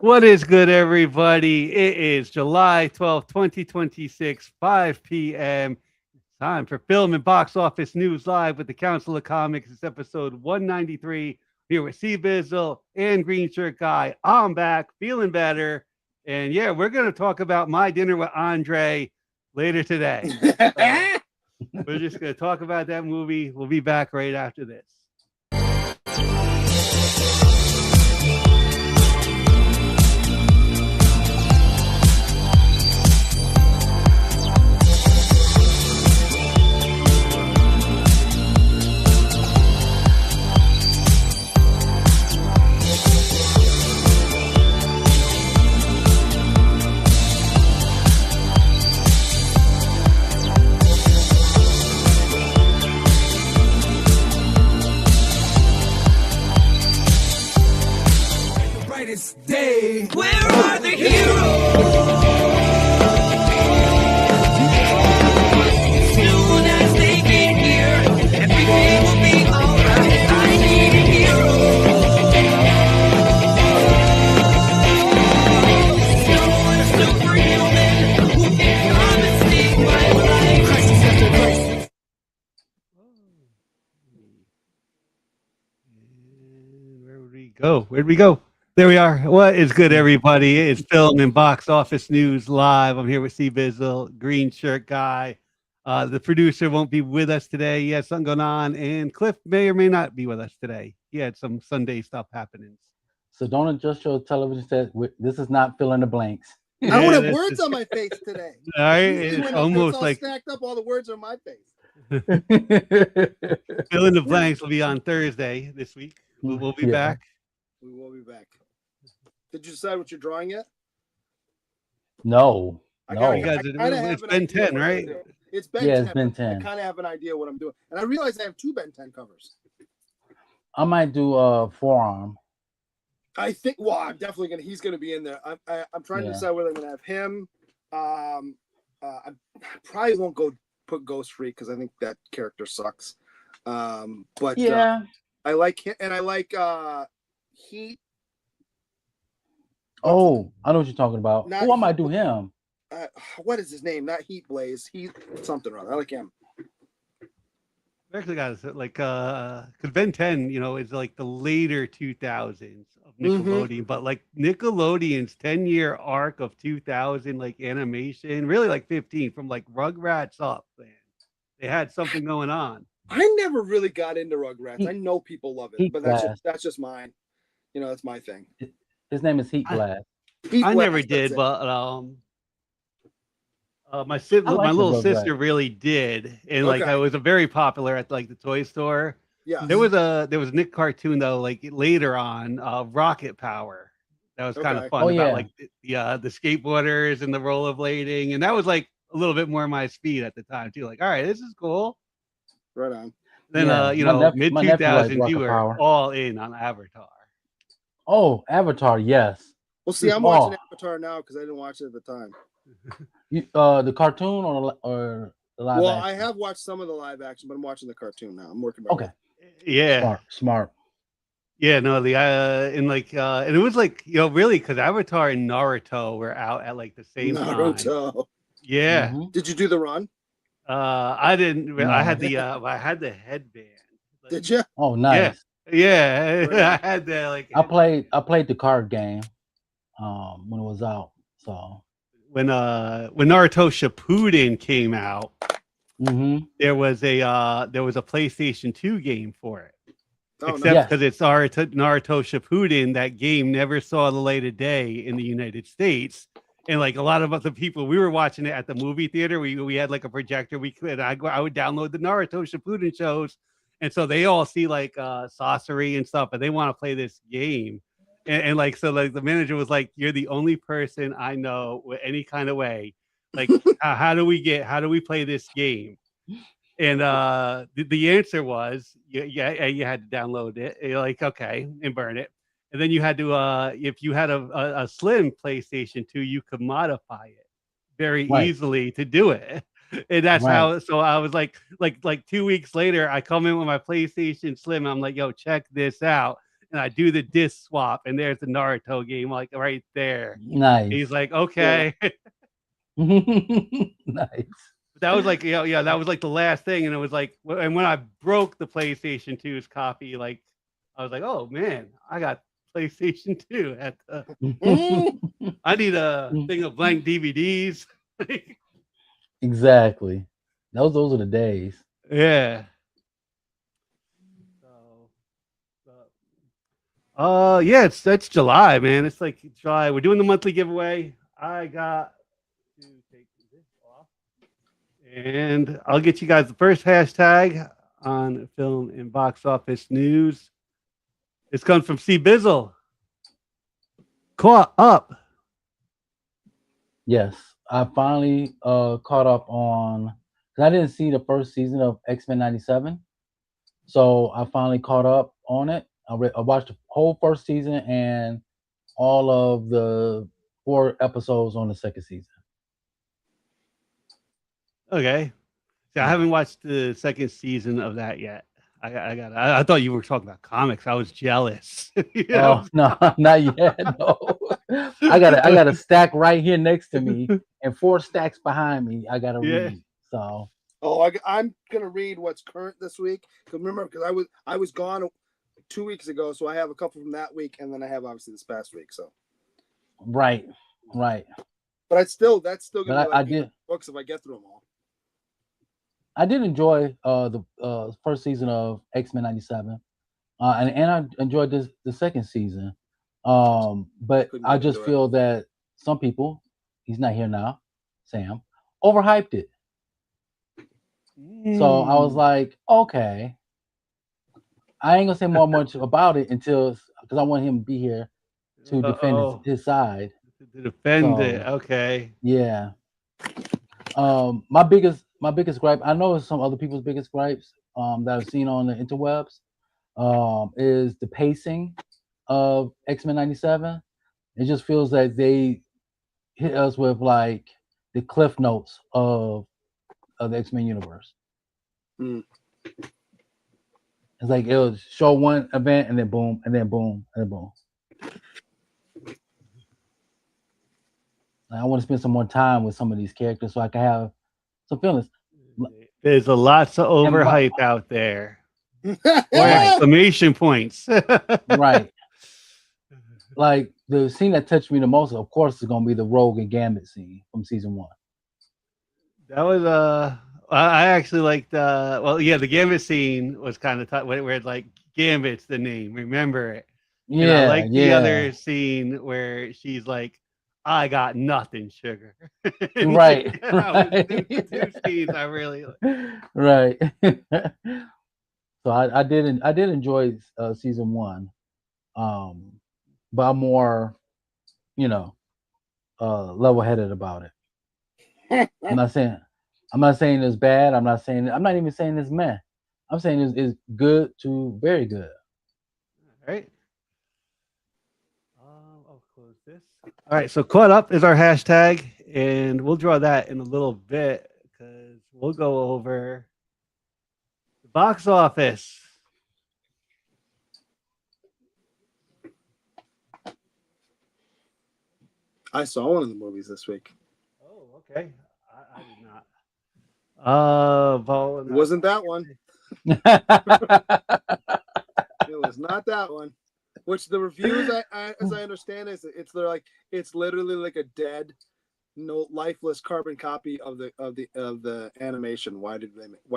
What is good, everybody? It is July 12th, 2026, 5 p.m. Time for Film and Box Office News Live with the Council of Comics. It's episode 193. Here with C Bizzle and Green Shirt Guy. I'm back, feeling better. And yeah, we're going to talk about My Dinner with Andre later today. We're just going to talk about that movie. We'll be back right after this. Day. Where are the heroes? Soon as they get here, everything will be alright. I need a hero. Someone superhuman who can come and save my life. Crisis after crisis. Where'd we go? There we are. What is good, everybody? It's Film and Box Office News Live. I'm here with C Bizzle, Green Shirt Guy. The producer won't be with us today. He has something going on, and Cliff may or may not be with us today. He had some Sunday stuff happening. So don't adjust your television set. This is not fill in the blanks. I don't have words on my face today. All right, it's almost all like stacked up. All the words are on my face. Fill in the blanks will be on Thursday this week. We'll be back. We will be back. Did you decide what you're drawing yet? No. It's Ben 10, right? It's Ben 10. Yeah, it's Ben 10. I kind of have an idea what I'm doing. And I realize I have two Ben 10 covers. I might do Forearm. I think, I'm definitely going to, he's going to be in there. I'm trying to decide whether I'm going to have him. I probably won't put Ghost Freak because I think that character sucks. But yeah, I like him, and I like Heat. Oh, I know what you're talking about. I might do him. What is his name? Not Heat Blaze. Heat something or other. I like him. Actually, guys, like, because Ben 10, is like the later 2000s of Nickelodeon, but like Nickelodeon's 10-year arc of 2000, like animation, really like 15, from like Rugrats up, man. They had something going on. I never really got into Rugrats. I know people love it, but that's just mine. That's my thing. His name is Heat Blast. I never did, but my little sister really did, and like I was very popular at like the toy store. Yeah, there was a Nick cartoon though, like later on, Rocket Power. That was kind of fun about like the skateboarders and the rollerblading, and that was like a little bit more my speed at the time too. Like, all right, this is cool. Right on. Then mid 2000s, you were all in on Avatar. Oh, Avatar, yes. Well, see, I'm watching Avatar now because I didn't watch it at the time. The cartoon or the live action? I have watched some of the live action, but I'm watching the cartoon now. I'm working. Okay. Yeah. Smart. Yeah, no, and it was like, really, because Avatar and Naruto were out at like the same time. Yeah. Mm-hmm. Did you do the run? I didn't. No. I had the headband. Like, did you? Oh, nice. Yeah. I had that. Like, I played the card game when it was out. So when Naruto Shippuden came out, there was a PlayStation 2 game for it. Except because it's Naruto Shippuden, that game never saw the light of day in the United States. And like a lot of other people, we were watching it at the movie theater. We had like a projector. I would download the Naruto Shippuden shows, and so they all see like sorcery and stuff, but they want to play this game. And like, so like the manager was like, "You're the only person I know with any kind of way. Like, how do we play this game?" And the answer was, you had to download it. You're like, okay, and burn it. And then you had to, if you had a slim PlayStation 2, you could modify it very easily to do it. And that's how, so I was like 2 weeks later, I come in with my PlayStation Slim. I'm like, yo, check this out. and I do the disc swap, and there's the Naruto game, like right there. Nice. He's like, okay. Nice. That was like, yeah, that was like the last thing, and it was like, and when I broke the PlayStation 2's copy, like, I was like, oh man, I got PlayStation 2 at I need a thing of blank DVDs. Exactly. Those are the days. Yeah. Yeah, that's July, man. It's like July. We're doing the monthly giveaway. I got to take this off, and I'll get you guys the first hashtag on film and box office news. It's comes from C Bizzle. Caught up. Yes, I finally caught up on. Cause I didn't see the first season of X-Men '97, so I finally caught up on it. I watched the whole first season and all of the 4 episodes on the second season. Okay. See, I haven't watched the second season of that yet. I thought you were talking about comics. I was jealous. Oh no, not yet. No, I got a stack right here next to me and 4 stacks behind me. I gotta read. So. Oh, I'm gonna read what's current this week. Remember, because I was gone 2 weeks ago, so I have a couple from that week, and then I have obviously this past week. So. Right. But that's still gonna be like I did books if I get through them all. I did enjoy the first season of X-Men '97, and I enjoyed the second season. But I just feel that some people, he's not here now, Sam, overhyped it. So I was like, okay, I ain't gonna say much about it because I want him to be here to defend his side. To defend it, okay. Yeah. My biggest gripe, I know some other people's biggest gripes that I've seen on the interwebs, is the pacing of X-Men '97. It just feels like they hit us with like the cliff notes of the X-Men universe. It's like it'll show one event and then boom, and then boom, and then boom. I want to spend some more time with some of these characters so I can have some feelings. There's a lots of overhype out there. Or exclamation points. Right. Like the scene that touched me the most, of course, is gonna be the Rogue and Gambit scene from season 1. That was I actually liked the Gambit scene was kind of tough where like Gambit's the name, remember it. Yeah. And I like the other scene where she's like, I got nothing, sugar. Right. Two scenes I really like. Right. So I did enjoy season 1. But I'm more, level-headed about it. I'm not saying it's bad. I'm not even saying it's meh. I'm saying it's good to very good. All right. I'll close this. All right, so caught up is our hashtag, and we'll draw that in a little bit because we'll go over the box office. I saw one of the movies this week. Oh, okay. I did not. It wasn't that one. It was not that one. Which the reviews, as I understand, it's literally like a dead, no lifeless carbon copy of the animation. Why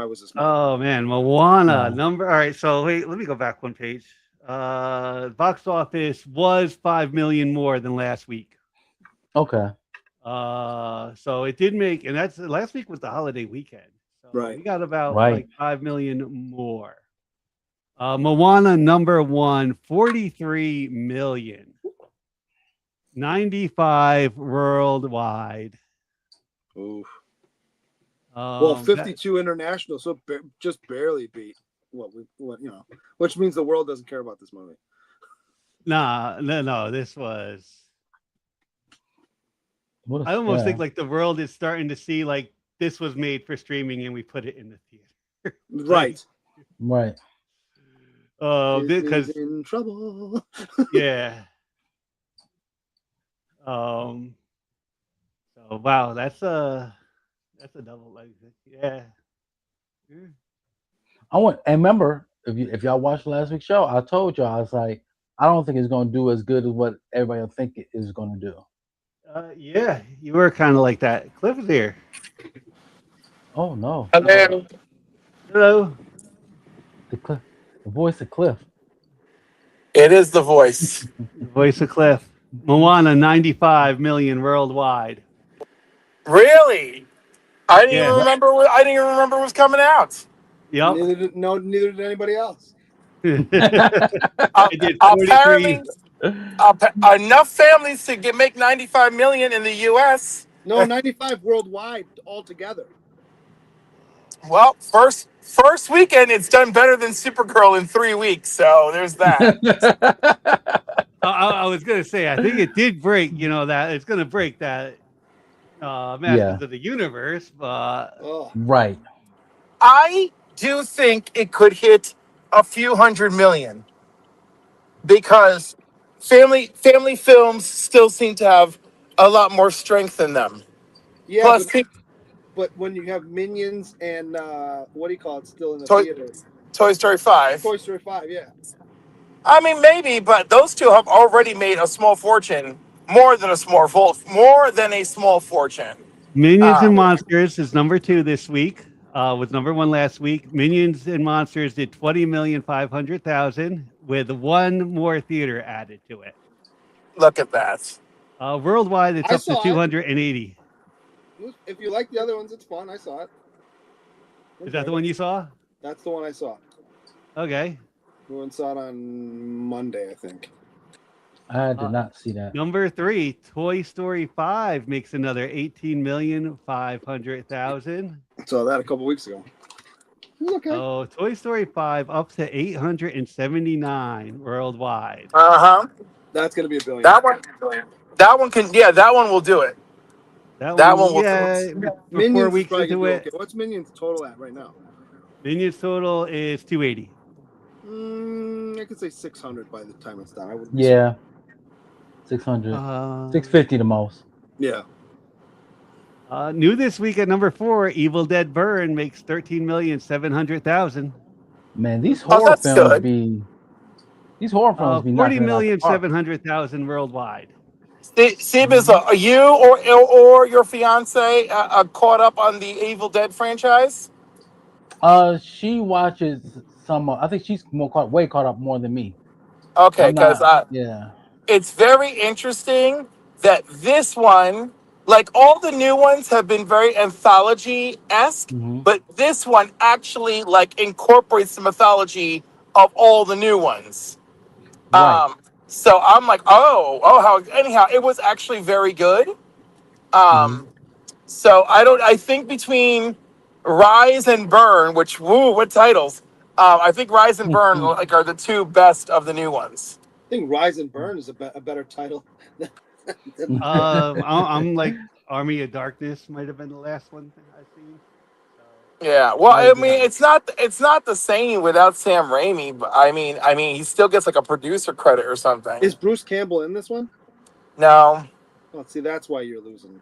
was this made? Oh man, Moana number. All right, so wait, let me go back one page. Box office was 5 million more than last week. Okay. So it did make, and that's last week was the holiday weekend. So we got about like 5 million more. Moana number 1, 43 million. 95 worldwide. Oof. 52 international, so just barely beat which means the world doesn't care about this movie. No. This was. I almost think like the world is starting to see like this was made for streaming and we put it in the theater. Right. Because in trouble. yeah. So wow, that's a double like yeah. And remember, if y'all watched last week's show, I told y'all I was like, I don't think it's gonna do as good as what everybody will think it is gonna do. Yeah, you were kind of like that. Cliff is here. Oh no, Hello. Hello. the voice of Cliff. It is the voice. The voice of Cliff. Moana 95 million worldwide. Really? I didn't even Yeah. Yep. remember. I didn't even remember it was coming out. Yep. Neither did anybody else. It did 43. Apparently, enough families to make 95 million in the U.S. No, 95 worldwide altogether. Well, first weekend, it's done better than Supergirl in 3 weeks. So there's that. I was gonna say I think it did break. You know that it's gonna break that Masters Yeah. of the Universe, but Right. I do think it could hit a few hundred million because family films still seem to have a lot more strength in them. Yeah, Plus, but when you have Minions and what do you call it still in the Toy, theater? Toy Story 5. Toy Story 5, yeah. I mean, maybe, but those two have already made a small fortune, more than a small fortune. Minions and Um, Monsters is number 2 this week. Was number 1 last week. Minions and Monsters did 20,500,000 with one more theater added to it. Look at that. Worldwide, it's I up to saw it. 280. If you like the other ones, it's fun. I saw it. Is that the one you saw? That's the one I saw. Okay. We went and saw it on Monday, I think. I did not see that. Number 3, Toy Story 5 makes another 18,500,000. Saw that a couple weeks ago. Okay. Oh, Toy Story 5 up to 879 worldwide. That's gonna be a billion. That one can. Yeah, that one will do it. That one will. Yeah, we're 4 Minions weeks into it. Okay. What's Minions total at right now? Minions total is 280. I could say 600 by the time it's done. I would. Yeah. 600. 650 the most. Yeah. New this week at number 4, Evil Dead Burn makes 13,700,000. Man, these horror films be. These horror films be 40,700,000 worldwide. Steve, are you or your fiance caught up on the Evil Dead franchise? She watches some. I think she's way caught up more than me. Okay, because yeah, it's very interesting that this one, like all the new ones, have been very anthology-esque, but this one actually like incorporates the mythology of all the new ones. Right. So I'm like, anyhow, it was actually very good. So I think between Rise and Burn, which, what titles? I think Rise and Burn like are the two best of the new ones. I think Rise and Burn is a better title. I'm like Army of Darkness might have been the last one I've seen. Yeah, well, I mean, it's not the same without Sam Raimi, but I mean, he still gets like a producer credit or something. Is Bruce Campbell in this one? No. Oh, see, that's why you're losing.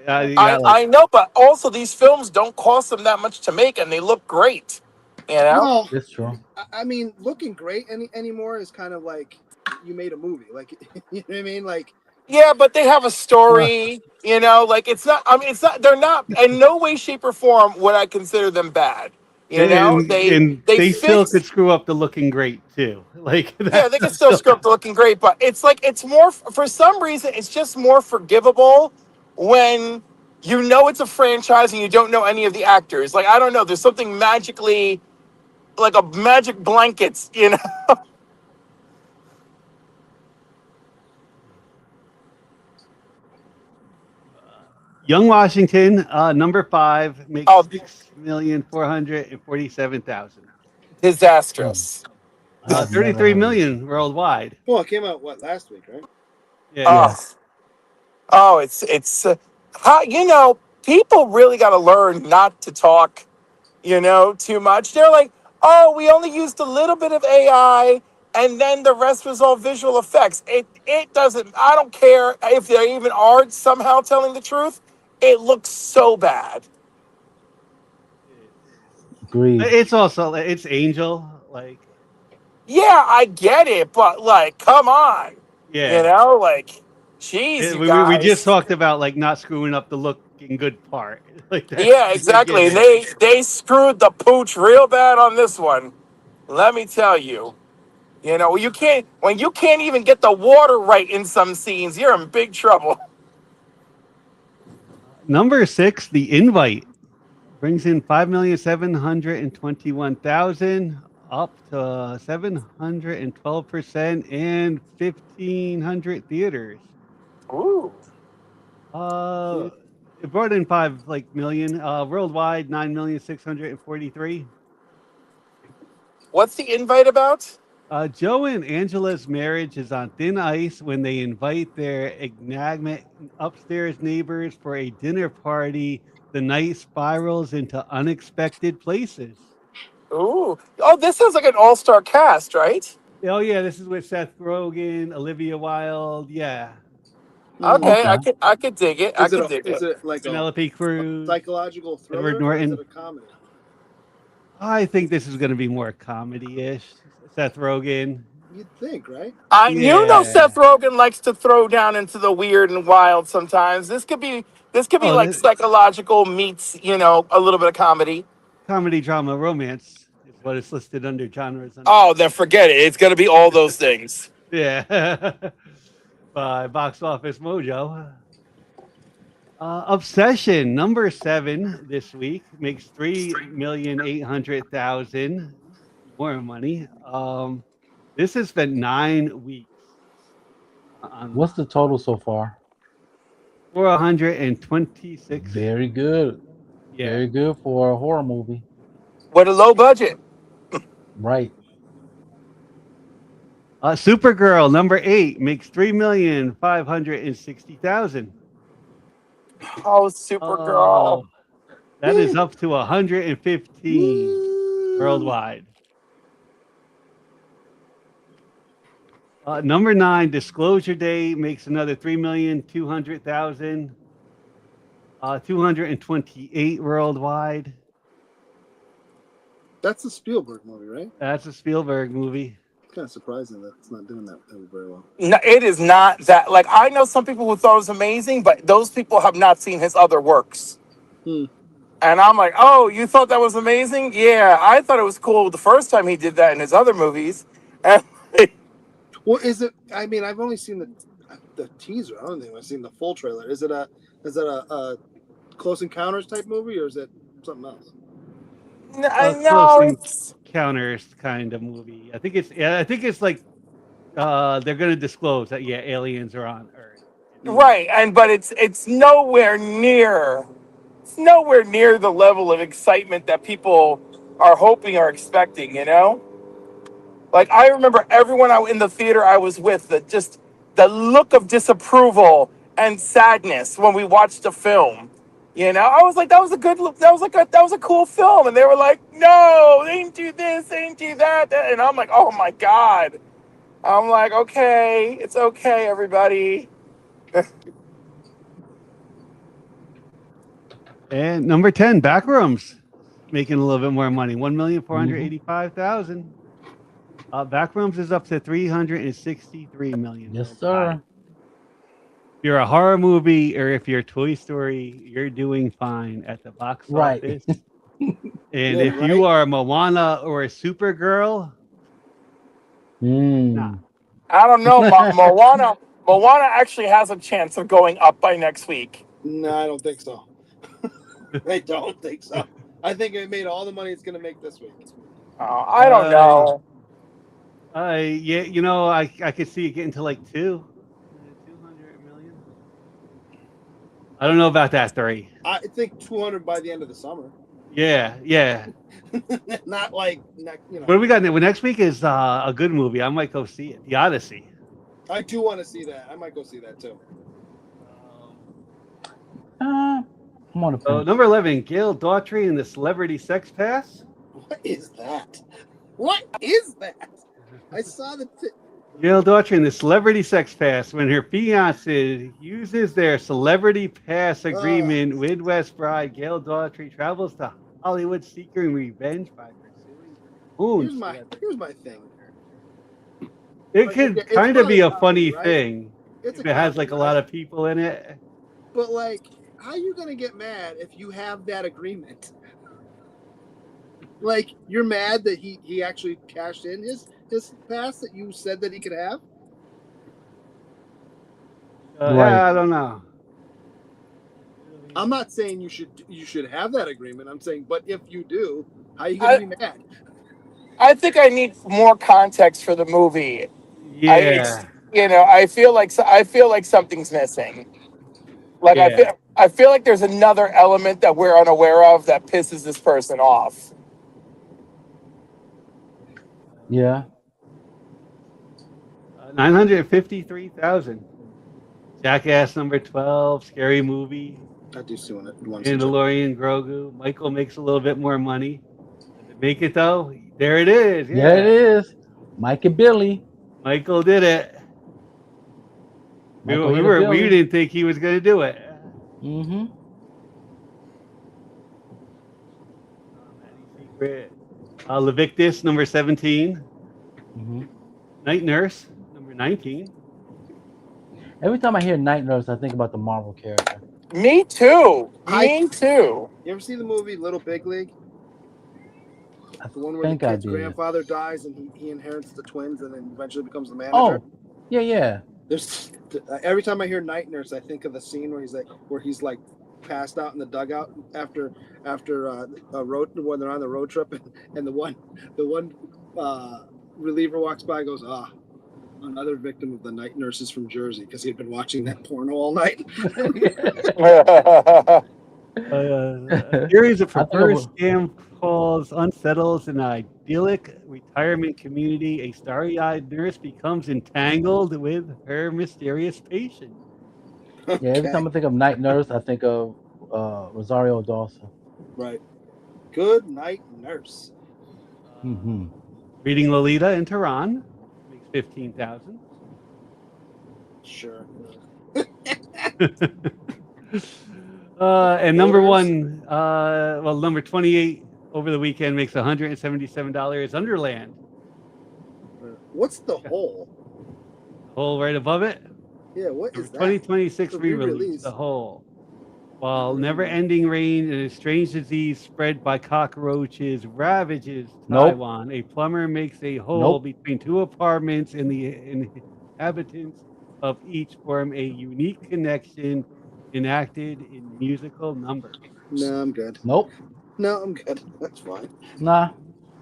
I know, but also these films don't cost them that much to make, and they look great. You know, well, that's true. I mean, looking great anymore is kind of like you made a movie, like you know what I mean, like. Yeah, but they have a story, you know, like it's not, I mean, it's not, they're not, in no way, shape, or form would I consider them bad. You know, they still could screw up the looking great too. Like, yeah, they can still screw up the looking great, but it's like, it's more, for some reason, it's just more forgivable when you know it's a franchise and you don't know any of the actors. Like, I don't know, there's something magically, like a magic blankets, you know? Young Washington, number 5, makes 6,447,000. Disastrous. 33 million worldwide. Well, it came out last week, right? Yeah. It's how, you know, people really got to learn not to talk, you know, too much. They're like, oh, we only used a little bit of AI, and then the rest was all visual effects. It doesn't. I don't care if they even are somehow telling the truth. It looks so bad. Agreed. It's also it's Angel, like Yeah, I get it, but like, come on, yeah. like, jeez, you We just guys. talked about like not screwing up the looking good part. Like that's Yeah, they're exactly. getting And it. they screwed the pooch real bad on this one. Let me tell you. When you can't even get the water right in some scenes, you're in big trouble. Number 6, The Invite brings in 5,721,000, up to 712% and 1,500 theaters. Ooh. Uh, it brought in 5 million. Worldwide 9,643,000. What's the invite about? Joe and Angela's marriage is on thin ice when they invite their enigmatic upstairs neighbors for a dinner party. The night spirals into unexpected places. Ooh. Oh, this is like an all-star cast, right? Oh yeah, this is with Seth Rogen, Olivia Wilde, yeah, Okay, Okay. I could dig it. I could dig Is it. it like a Penelope Cruz, psychological Edward thriller or is it Norton. a comedy? I think this is going to be more comedy-ish. Seth Rogen, You'd think, right? Seth yeah. Rogen likes to throw down into the weird and wild sometimes. This could be Oh, like psychological meets, a little bit of comedy. comedy, drama, romance is what it's listed under genres under. Oh, then forget it. It's gonna be all those things. Yeah. By Box Office Mojo. Obsession number 7 this week makes 3,800,000 more money. This has been 9 weeks on What's the total so far? 426. Very good. Yeah. Very good for a horror movie. With a low budget. Right. Supergirl number 8 makes 3,560,000. Oh, Supergirl. That is up to 115 worldwide. Number 9, Disclosure Day makes another 3,200,000. 228 worldwide. That's a Spielberg movie, right? That's a Spielberg movie. Kind of surprising that it's not doing that very well. No, it is not that. Like, I know some people who thought it was amazing, but those people have not seen his other works. Hmm. And I'm like, oh, you thought that was amazing? Yeah, I thought it was cool the first time he did that in his other movies. And Well, is it? I mean, I've only seen the teaser. I don't think I've seen the full trailer. Is it a Close Encounters type movie, or is it something else? I know Close it's Encounters kind of movie. I think it's like they're going to disclose that aliens are on Earth. right, but it's nowhere near the level of excitement that people are hoping or expecting. Like, I remember everyone in the theater I was with, the look of disapproval and sadness when we watched the film. I was like, that was a good look. That was a cool film. And they were like, no, they didn't do this, they didn't do that. And I'm like, oh my God. I'm like, okay, it's okay, everybody. And number 10, Backrooms, making a little bit more money, 1,485,000. Backrooms is up to 363 million. Yes, sir. If you're a horror movie or if you're Toy Story, you're doing fine at the box office. And if you are Moana or a Supergirl, nah. I don't know. Moana actually has a chance of going up by next week. No, I don't think so. I don't think so. I think it made all the money it's going to make this week. I don't know. I could see it getting to like 200 million. I don't know about that 3. I think 200 by the end of the summer. Yeah. Not like, What do we got? Well, next week is a good movie. I might go see it. The Odyssey. I do want to see that. I might go see that too. I'm on the So fence. number 11, Gail Daughtry and the Celebrity Sex Pass. What is that? What is that? I saw the. Gail Daughtry in the Celebrity Sex Pass when her fiance uses their Celebrity Pass agreement with West Bride. Gail Daughtry travels to Hollywood seeking revenge by pursuing her own. Here's my thing. It Like, could it's kind of be a comedy, funny right? thing It's if it has like a lot of people in it. But like, how are you gonna get mad if you have that agreement? Like, you're mad that he actually cashed in his pass that you said that he could have? Right. Yeah, I don't know. I'm not saying you should have that agreement. I'm saying, but if you do, how are you gonna be mad? I think I need more context for the movie. Yeah. I feel like something's missing. Like Yeah. I feel like there's another element that we're unaware of that pisses this person off. Yeah. 953,000. Jackass number 12, Scary Movie. I do see it. Mandalorian Grogu. Michael makes a little bit more money. Does it make it though? There it is. Yeah, it is. Mike and Billy. Michael did it. We didn't think he was going to do it. Mm-hmm. Levictus number 17. Mm-hmm. Night Nurse number 19. Every time I hear Night Nurse, I think about the Marvel character. Me too. Me too. You ever see the movie Little Big League? The one where think the I kid's did. grandfather dies and he inherits the twins and then eventually becomes the manager. Oh, yeah. There's every time I hear Night Nurse, I think of the scene where he's like passed out in the dugout after a road when they're on the road trip and the one reliever walks by and goes, another victim of the night nurses from Jersey, because he'd been watching that porno all night. A series of reverse scam calls unsettles an idyllic retirement community. A starry-eyed nurse becomes entangled with her mysterious patient. Yeah, every time I think of Night Nurse, I think of Rosario Dawson. Right. Good Night Nurse. Mm-hmm. Reading Lolita in Tehran makes 15,000. Sure. And number 28 over the weekend makes $177. Underland. What's the hole? Hole right above it. Yeah, what is that? 2026 re-release. The Hole. While never-ending rain and a strange disease spread by cockroaches ravages Taiwan, a plumber makes a hole between two apartments, and the inhabitants of each form a unique connection enacted in musical numbers. No, I'm good. Nope. No, I'm good. That's fine. Nah.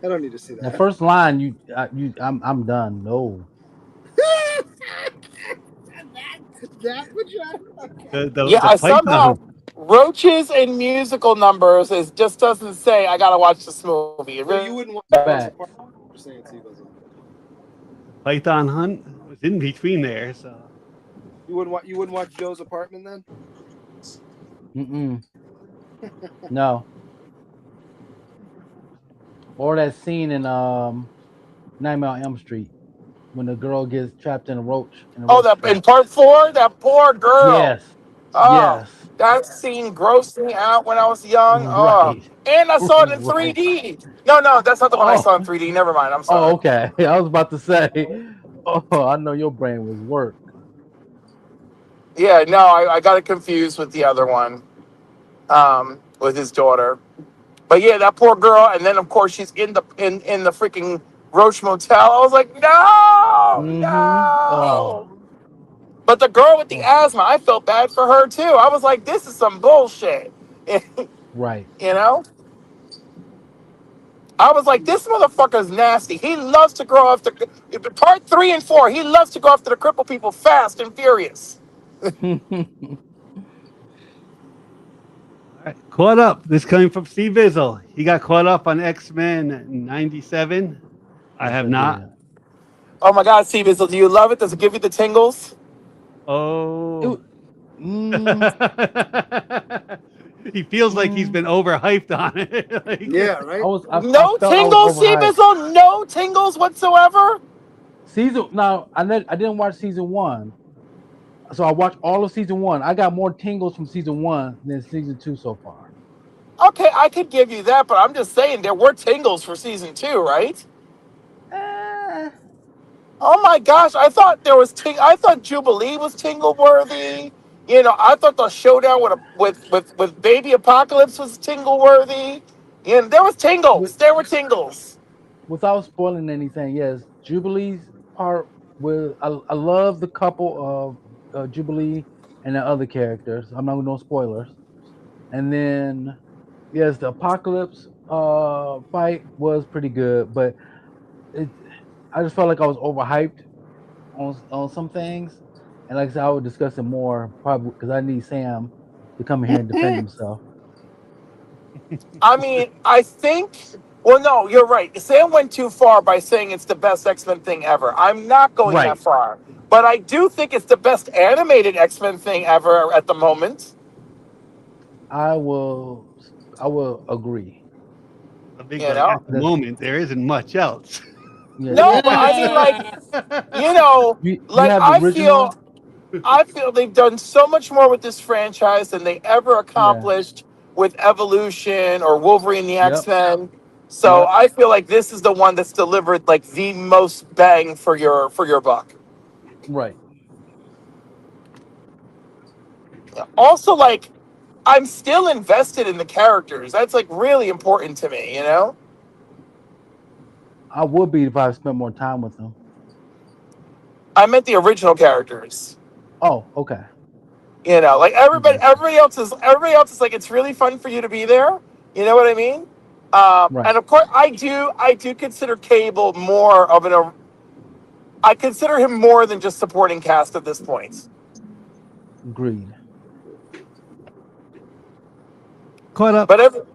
I don't need to see that. The first line, I'm done. No. that would somehow roaches and musical numbers just doesn't say I gotta watch this movie. Well, you wouldn't want Python Hunt was in between there, so you wouldn't watch Joe's Apartment then? No. Or that scene in Nightmare on Elm Street when the girl gets trapped in a roach. In part 4, that poor girl. Yes. Yes. That scene grossed me out when I was young. Right. And I saw it in 3D. No, that's not the one I saw in 3D. Never mind. I'm sorry. Oh, okay. I was about to say, I know your brain was work. Yeah, no, I got it confused with the other one, with his daughter. But yeah, that poor girl, and then of course she's in the freaking Roach Motel. I was like, no. Oh. But the girl with the asthma, I felt bad for her too. I was like, this is some bullshit. Right. You know? I was like, this motherfucker's nasty. He loves to go after part 3 and 4. He loves to go after the crippled people fast and furious. All right, caught up. This coming from Steve Bizzle. He got caught up on X-Men 97. I have not. Oh my God, Steve Bizzle, do you love it? Does it give you the tingles? Oh. He feels like he's been overhyped on it. Like, Yeah, right. No tingles, Seabistle? No tingles whatsoever? I didn't watch season 1. So I watched all of season 1. I got more tingles from season 1 than season 2 so far. Okay, I could give you that, but I'm just saying there were tingles for season 2, right? Oh my gosh, I thought I thought Jubilee was tingle worthy. You know, I thought the showdown with Baby Apocalypse was tingle worthy. You know, there was tingles. There were tingles. Without spoiling anything, yes, Jubilee's part with I love the couple of Jubilee and the other characters. I'm not no spoilers. And then yes, the Apocalypse fight was pretty good, but I just felt like I was overhyped on some things. And like I said, I would discuss it more probably because I need Sam to come in here and defend himself. I mean, I think. Well, no, you're right. Sam went too far by saying it's the best X-Men thing ever. I'm not going that far, but I do think it's the best animated X-Men thing ever at the moment. I will agree. At the moment, there isn't much else. Yeah. No, but I mean, like, you know, I feel they've done so much more with this franchise than they ever accomplished with Evolution or Wolverine the X-Men. So I feel like this is the one that's delivered like the most bang for your buck. Right. Also, like, I'm still invested in the characters. That's like really important to me, you know? I would be if I spent more time with them. I meant the original characters. Oh, okay. You know, like everybody else is like, it's really fun for you to be there. You know what I mean? And of course, I do consider Cable more of I consider him more than just supporting cast at this point. Agreed. Caught up. But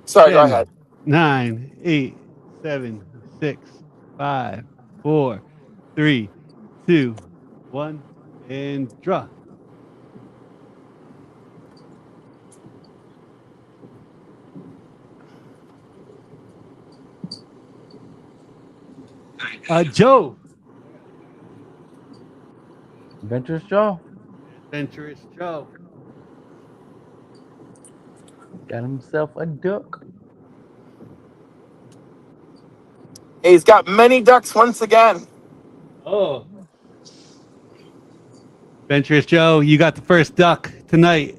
sorry, 10, go ahead. 9, 8, 7, 6, 5, 4, 3, 2, 1, and draw. Joe. Adventurous Joe. Adventurous Joe. Got himself a duck. He's got many ducks once again. Oh. Adventurous Joe, you got the first duck tonight.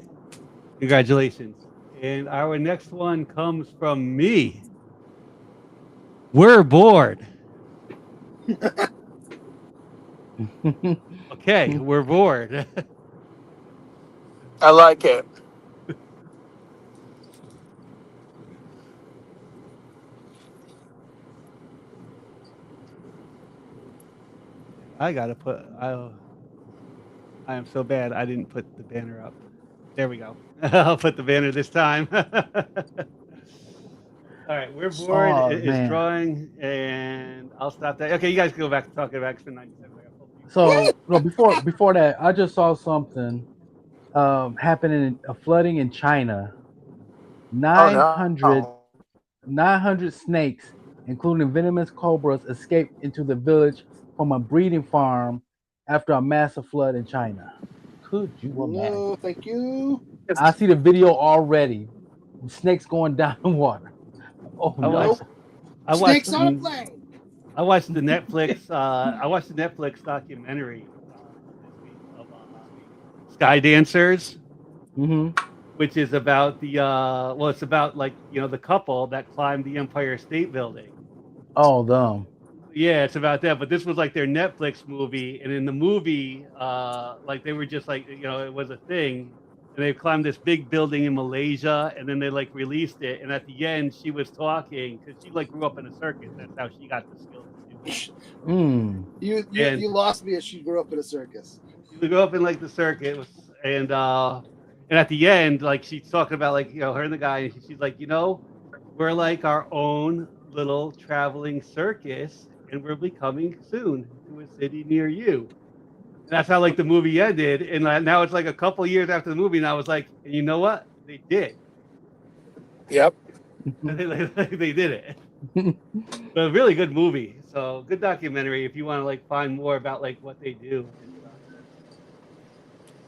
Congratulations. And our next one comes from me. We're bored. Okay, we're bored. I like it. I gotta put. I am so bad. I didn't put the banner up. There we go. I'll put the banner this time. All right, we're bored. It's drawing, and I'll stop that. Okay, you guys can go back to talking about X-Men 97. So before that, I just saw something happening, a flooding in China. 900 snakes, including venomous cobras, escaped into the village from a breeding farm after a massive flood in China. Could you imagine? No, thank you. I see the video already. Snakes going down the water. Oh no! Snakes on a plane. I watched the Netflix. Documentary of Sky Dancers, which is about the it's about the couple that climbed the Empire State Building. Oh, them. Yeah, it's about that. But this was like their Netflix movie, and in the movie, they were just it was a thing. And they climbed this big building in Malaysia, and then they released it. And at the end, she was talking because she grew up in a circus. That's how she got the skills. You lost me as she grew up in a circus. She grew up in the circus, and at the end, she's talking about her and the guy, and she's like, we're like our own little traveling circus, and we'll be coming soon to a city near you. That's how the movie ended, and now it's a couple years after the movie, and I was like, you know what? they did. Yep. They did it. But a really good movie. So good documentary if you want to like find more about like what they do and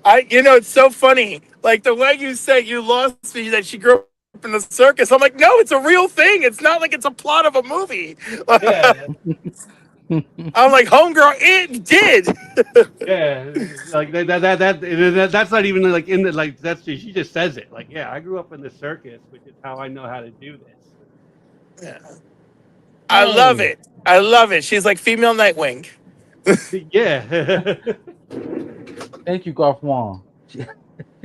stuff. It's so funny. Like the way you said you lost me that she grew up in the circus. I'm like, no, it's a real thing. It's not like it's a plot of a movie. Yeah. I'm like, homegirl, it did. Yeah, like that's not even like in the like that's just, she just says it like yeah I grew up in the circus which is how I know how to do this. Yeah. I love Hey. it. I love it. She's like female Nightwing. Yeah. Thank you, Garth Wong. She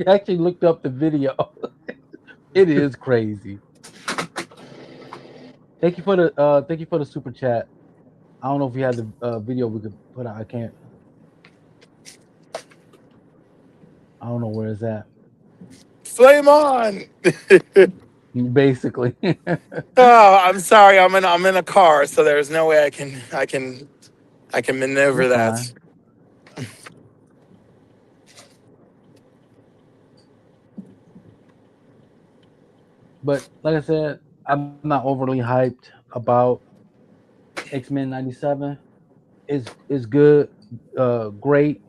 actually looked up the video. It is crazy. Thank you for the super chat. I don't know if we had the video we could put out. I can't. I don't know where it's at. Flame on. Basically. Oh, I'm sorry. I'm in a car, so there's no way I can maneuver You're that. fine. But like I said, I'm not overly hyped about X-Men 97. It's good, great.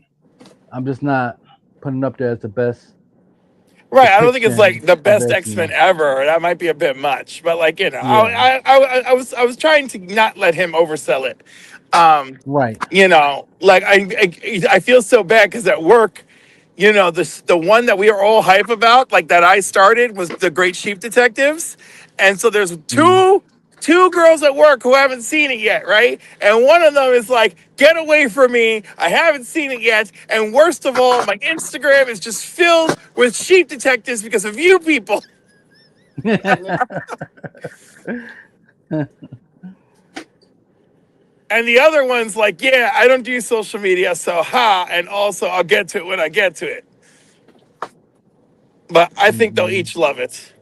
I'm just not putting it up there as the best Right. I don't think it's like depiction the of best X-Men X-Men. ever. That might be a bit much, but like Yeah. I was trying to not let him oversell it. Right. Like I feel so bad because at work, the one that we are all hype about, like that I started, was The Great Sheep Detectives, and so there's two girls at work who haven't seen it yet, right? And one of them is like, "Get away from me! I haven't seen it yet." And worst of all, my Instagram is just filled with sheep detectives because of you people. And the other one's like, "Yeah, I don't do social media, so ha, and also I'll get to it when I get to it." But I think they'll each love it.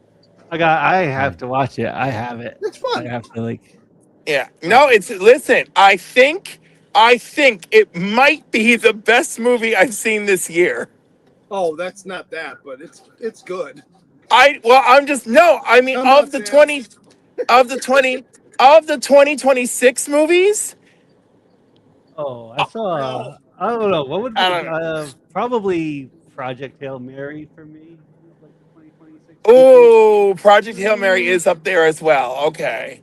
I have to watch it. I have it. It's I fun. have to like. Yeah. No, listen, I think it might be the best movie I've seen this year. Oh, that's not that, but it's good. I'm just no, I mean I'm not saying- of the 2026 movies. Oh, I saw. No. I don't know what would I be don't know. probably Project Hail Mary for me. Like 2026. Oh, Project Hail Mary is up there as well. Okay.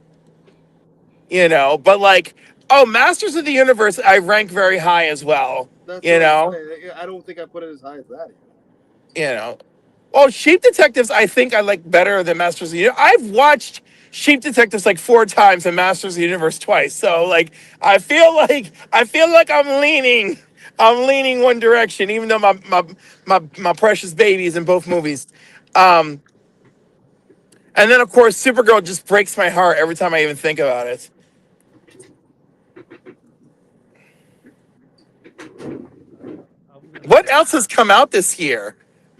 But like, Masters of the Universe, I rank very high as well. That's what I'm saying. I don't think I put it as high as that. Well, Sheep Detectives, I think I like better than Masters of the Universe. I've watched Sheep Detectives like 4 times and Masters of the Universe twice. So like, I feel like I'm leaning one direction, even though my precious baby is in both movies. And then of course, Supergirl just breaks my heart every time I even think about it. What else has come out this year?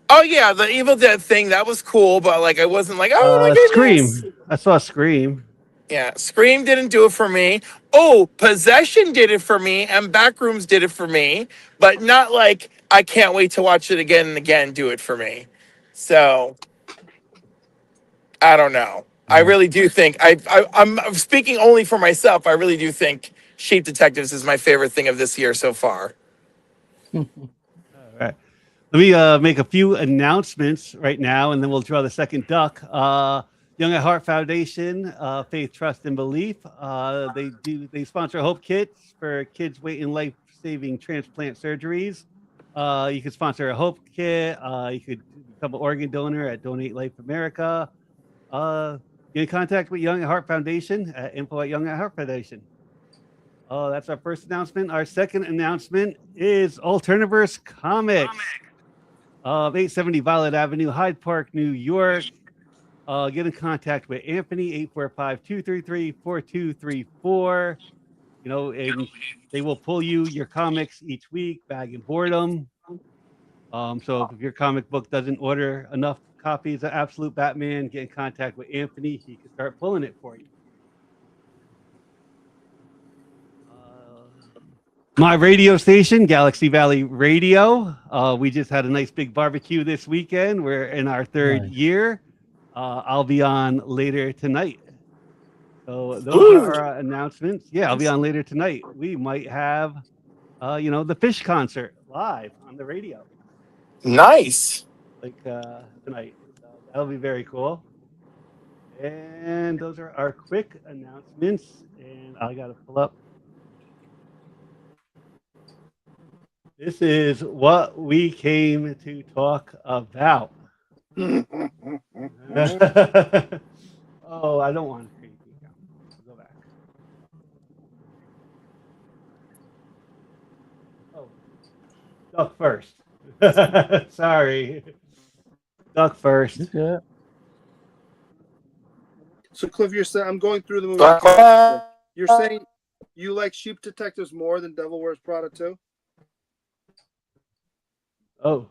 Oh yeah, the Evil Dead thing, that was cool, but like I wasn't like, oh my goodness. Scream. I saw Scream. Yeah, Scream didn't do it for me. Oh, Possession did it for me, and Backrooms did it for me, but not like I can't wait to watch it again and again do it for me. So I don't know. I really do think I'm speaking only for myself. I really do think Sheep Detectives is my favorite thing of this year so far. All right. Let me make a few announcements right now, and then we'll draw the second duck. Young at Heart Foundation, Faith, Trust, and Belief. They sponsor Hope Kits for kids waiting life-saving transplant surgeries. You can sponsor a Hope Kit. You could become an organ donor at Donate Life America. Get in contact with Young at Heart Foundation at info@Young at Heart Foundation. That's our first announcement. Our second announcement is Alterniverse Comics. 870 Violet Avenue, Hyde Park, New York. Get in contact with Anthony, 845-233-4234. And they will pull you your comics each week, bag and board them. So if your comic book doesn't order enough copies of Absolute Batman, get in contact with Anthony. He can start pulling it for you. My radio station, Galaxy Valley Radio. We just had a nice big barbecue this weekend. We're in our third year. I'll be on later tonight. So those are our announcements. Yeah, I'll be on later tonight. We might have, the Fish concert live on the radio. Nice. Like tonight. So that'll be very cool. And those are our quick announcements. And I got to pull up. This is what we came to talk about. Oh, I don't want to create the account. Go back. Oh, Duck first. Sorry. Duck first. You good? So Cliff, you're saying I'm going through the movie. You're saying you like Sheep Detectives more than Devil Wears Prada 2? Oh.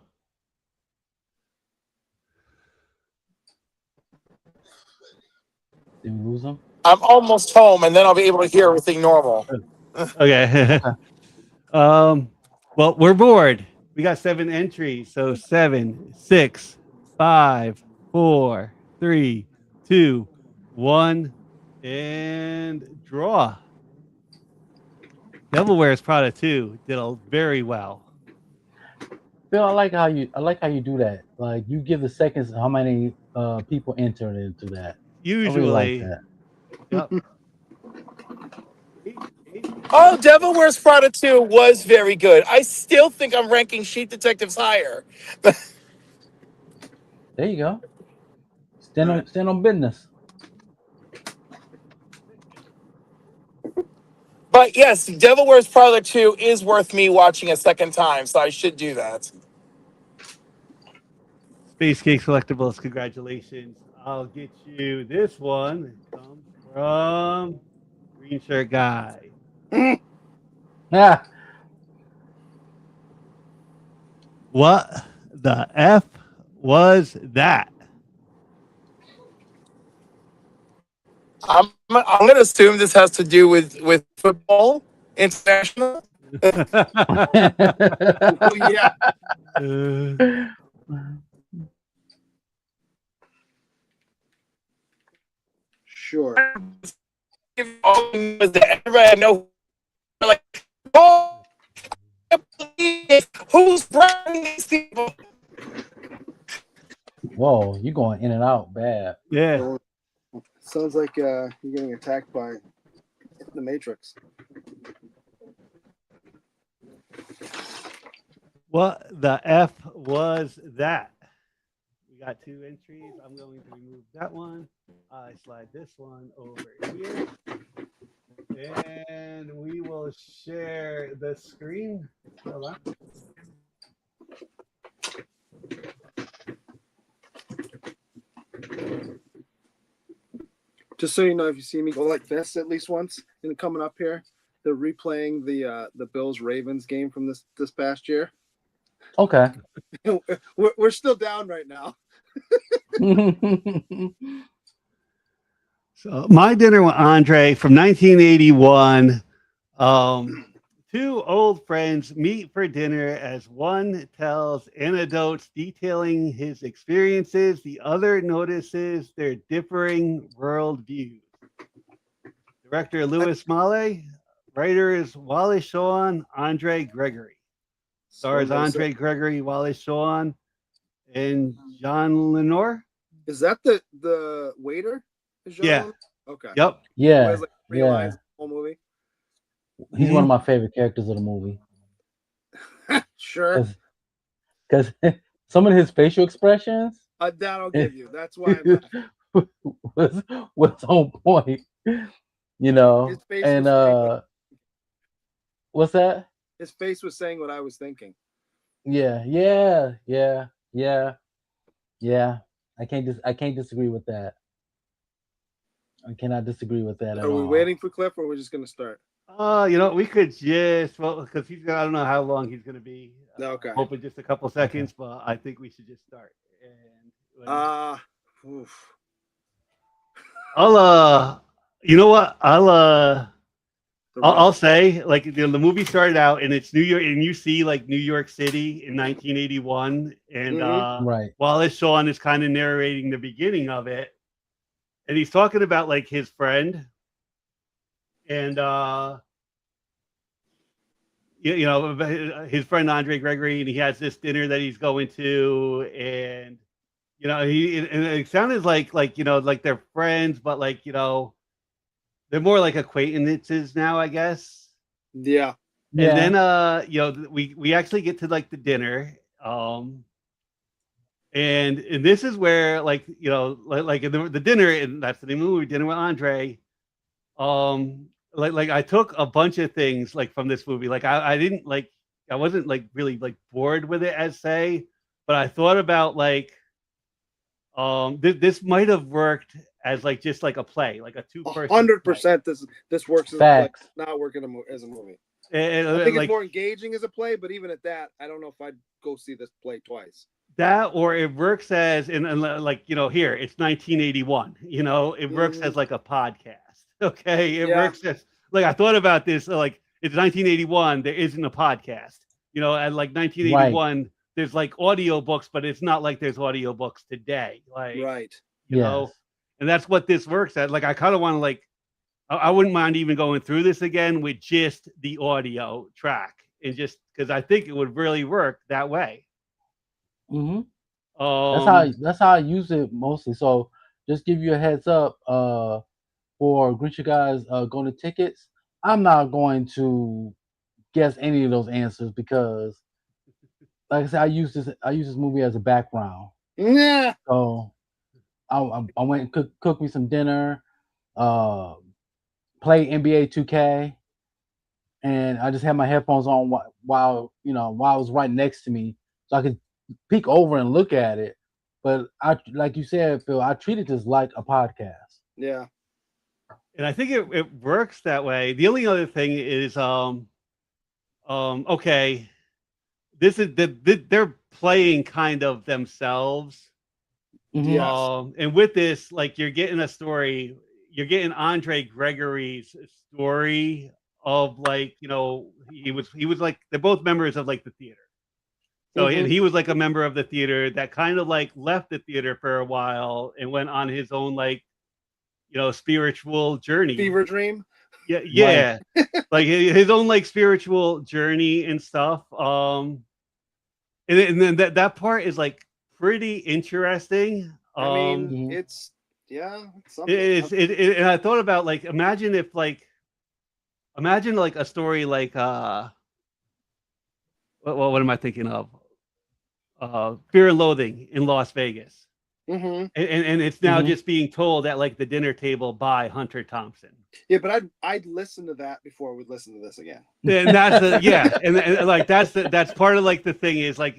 Did we lose him? I'm almost home, and then I'll be able to hear everything normal. Okay. Well, we're bored. We got 7 entries. So 7, 6, 5, 4, 3, 2, 1, and draw. Devil Wears Prada 2 did very well. Phil, I like how you do that. Like you give the seconds how many people entered into that. Usually. I really like that. Yep. Oh, Devil Wears Prada 2 was very good. I still think I'm ranking Sheep Detectives higher. There you go. Stand on business. But yes, Devil Wears Prada 2 is worth me watching a second time, so I should do that. Space Cake Collectibles, congratulations. I'll get you this one. It comes from Green Shirt Guy. Yeah. What the F was that? I'm going to assume this has to do with football international. Oh, yeah. Sure. Everybody know, like, oh, who's bringing these people? Whoa, you're going in and out bad. Yeah. Sounds like you're getting attacked by the Matrix. What the F was that? We got 2 entries. I'm going to remove that one. I slide this one over here. And we will share the screen. Hold on. Just so you know, if you see me go like this at least once and coming up here, they're replaying the Bills Ravens game from this past year. Okay. We're still down right now. So my dinner with Andre from 1981. 2 old friends meet for dinner as one tells anecdotes detailing his experiences. The other notices their differing worldviews. Director Louis Malle. Writer is Wallace Shawn, Andre Gregory. Stars Andre Gregory, Wallace Shawn, and John Lenore. Is that the waiter? Yeah. Okay. Yep. Yeah. The whole movie. He's one of my favorite characters of the movie. Sure. Because some of his facial expressions. That I'll give you. That's why was on point. You know. His face and what's that? His face was saying what I was thinking. Yeah. I can't disagree with that. I cannot disagree with that at all. Are we waiting for Cliff, or are we just going to start? We could just because I don't know how long he's going to be. Okay. Hoping just a couple seconds, but I think we should just start. And I'll you know what? I'll say, like, the movie started out and it's New York, and you see like New York City in 1981, and right. Wallace Shawn is kind of narrating the beginning of it, and he's talking about like his friend, and you know, his friend Andre Gregory, and he has this dinner that he's going to, and you know, and it sounded like you know, like they're friends, but like, you know, they're more like acquaintances now, I guess. Yeah. And then you know, we actually get to like the dinner, and this is where, like, you know, like the dinner, and that's the name of the movie, Dinner with Andre. Like I took a bunch of things like from this movie. Like I didn't like, I wasn't like really like bored with it as say, but I thought about like this might have worked as like just like a play, like a 2-person 100%. This works as like, not working as a movie. And, I think like, it's more engaging as a play, but even at that, I don't know if I'd go see this play twice. That, or it works as and like, you know, here it's 1981. You know, it works as like a podcast. Okay, it works as like, I thought about this, like it's 1981. There isn't a podcast. You know, and like 1981, there's like audiobooks, but it's not like there's audiobooks today. Like, you know, and that's what this works at. Like, I kind of want to like, I wouldn't mind even going through this again with just the audio track, and just because I think it would really work that way. Mm-hmm. That's how I use it mostly. So just give you a heads up. For Greet You Guys going to tickets, I'm not going to guess any of those answers because, like I said, I use this movie as a background. Yeah. So I went and cooked me some dinner, play NBA 2K, and I just had my headphones on while it was right next to me, so I could peek over and look at it. But I, like you said, Phil, I treated this like a podcast. Yeah. And I think it works that way. The only other thing is, okay, this is they're playing kind of themselves. Yes. And with this, like, you're getting a story, you're getting Andre Gregory's story of, like, you know, he was like, they're both members of like the theater. So and he was like a member of the theater that kind of like left the theater for a while and went on his own, like, you know, spiritual journey, fever dream. Yeah. Like his own like spiritual journey and stuff. And then that part is like pretty interesting. I mean, it's something. And I thought about, like, imagine like a story like what am I thinking of? Fear and Loathing in Las Vegas. And it's now just being told at like the dinner table by Hunter Thompson. Yeah, but I'd listen to that before we'd listen to this again. And that's and like that's part of like the thing is like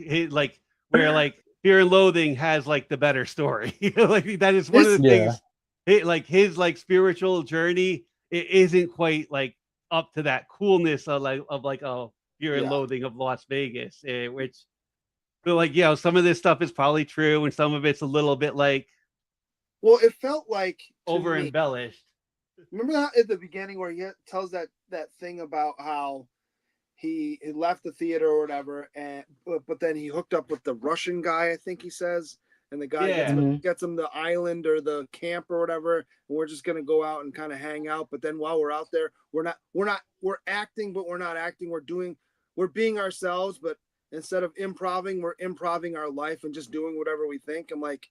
where like Fear and Loathing has like the better story. Like that is one of the things. Like his like spiritual journey, it isn't quite like up to that coolness of a Fear and Loathing of Las Vegas, which. But like, yeah, some of this stuff is probably true, and some of it's a little bit like, well, it felt like over embellished. Remember that at the beginning where he tells that thing about how he left the theater or whatever, and but then he hooked up with the Russian guy, I think he says, and the guy gets him the island or the camp or whatever, and we're just gonna go out and kind of hang out. But then while we're out there, we're acting, but we're not acting. We're being ourselves, but instead of improving, we're improving our life and just doing whatever we think. I'm like,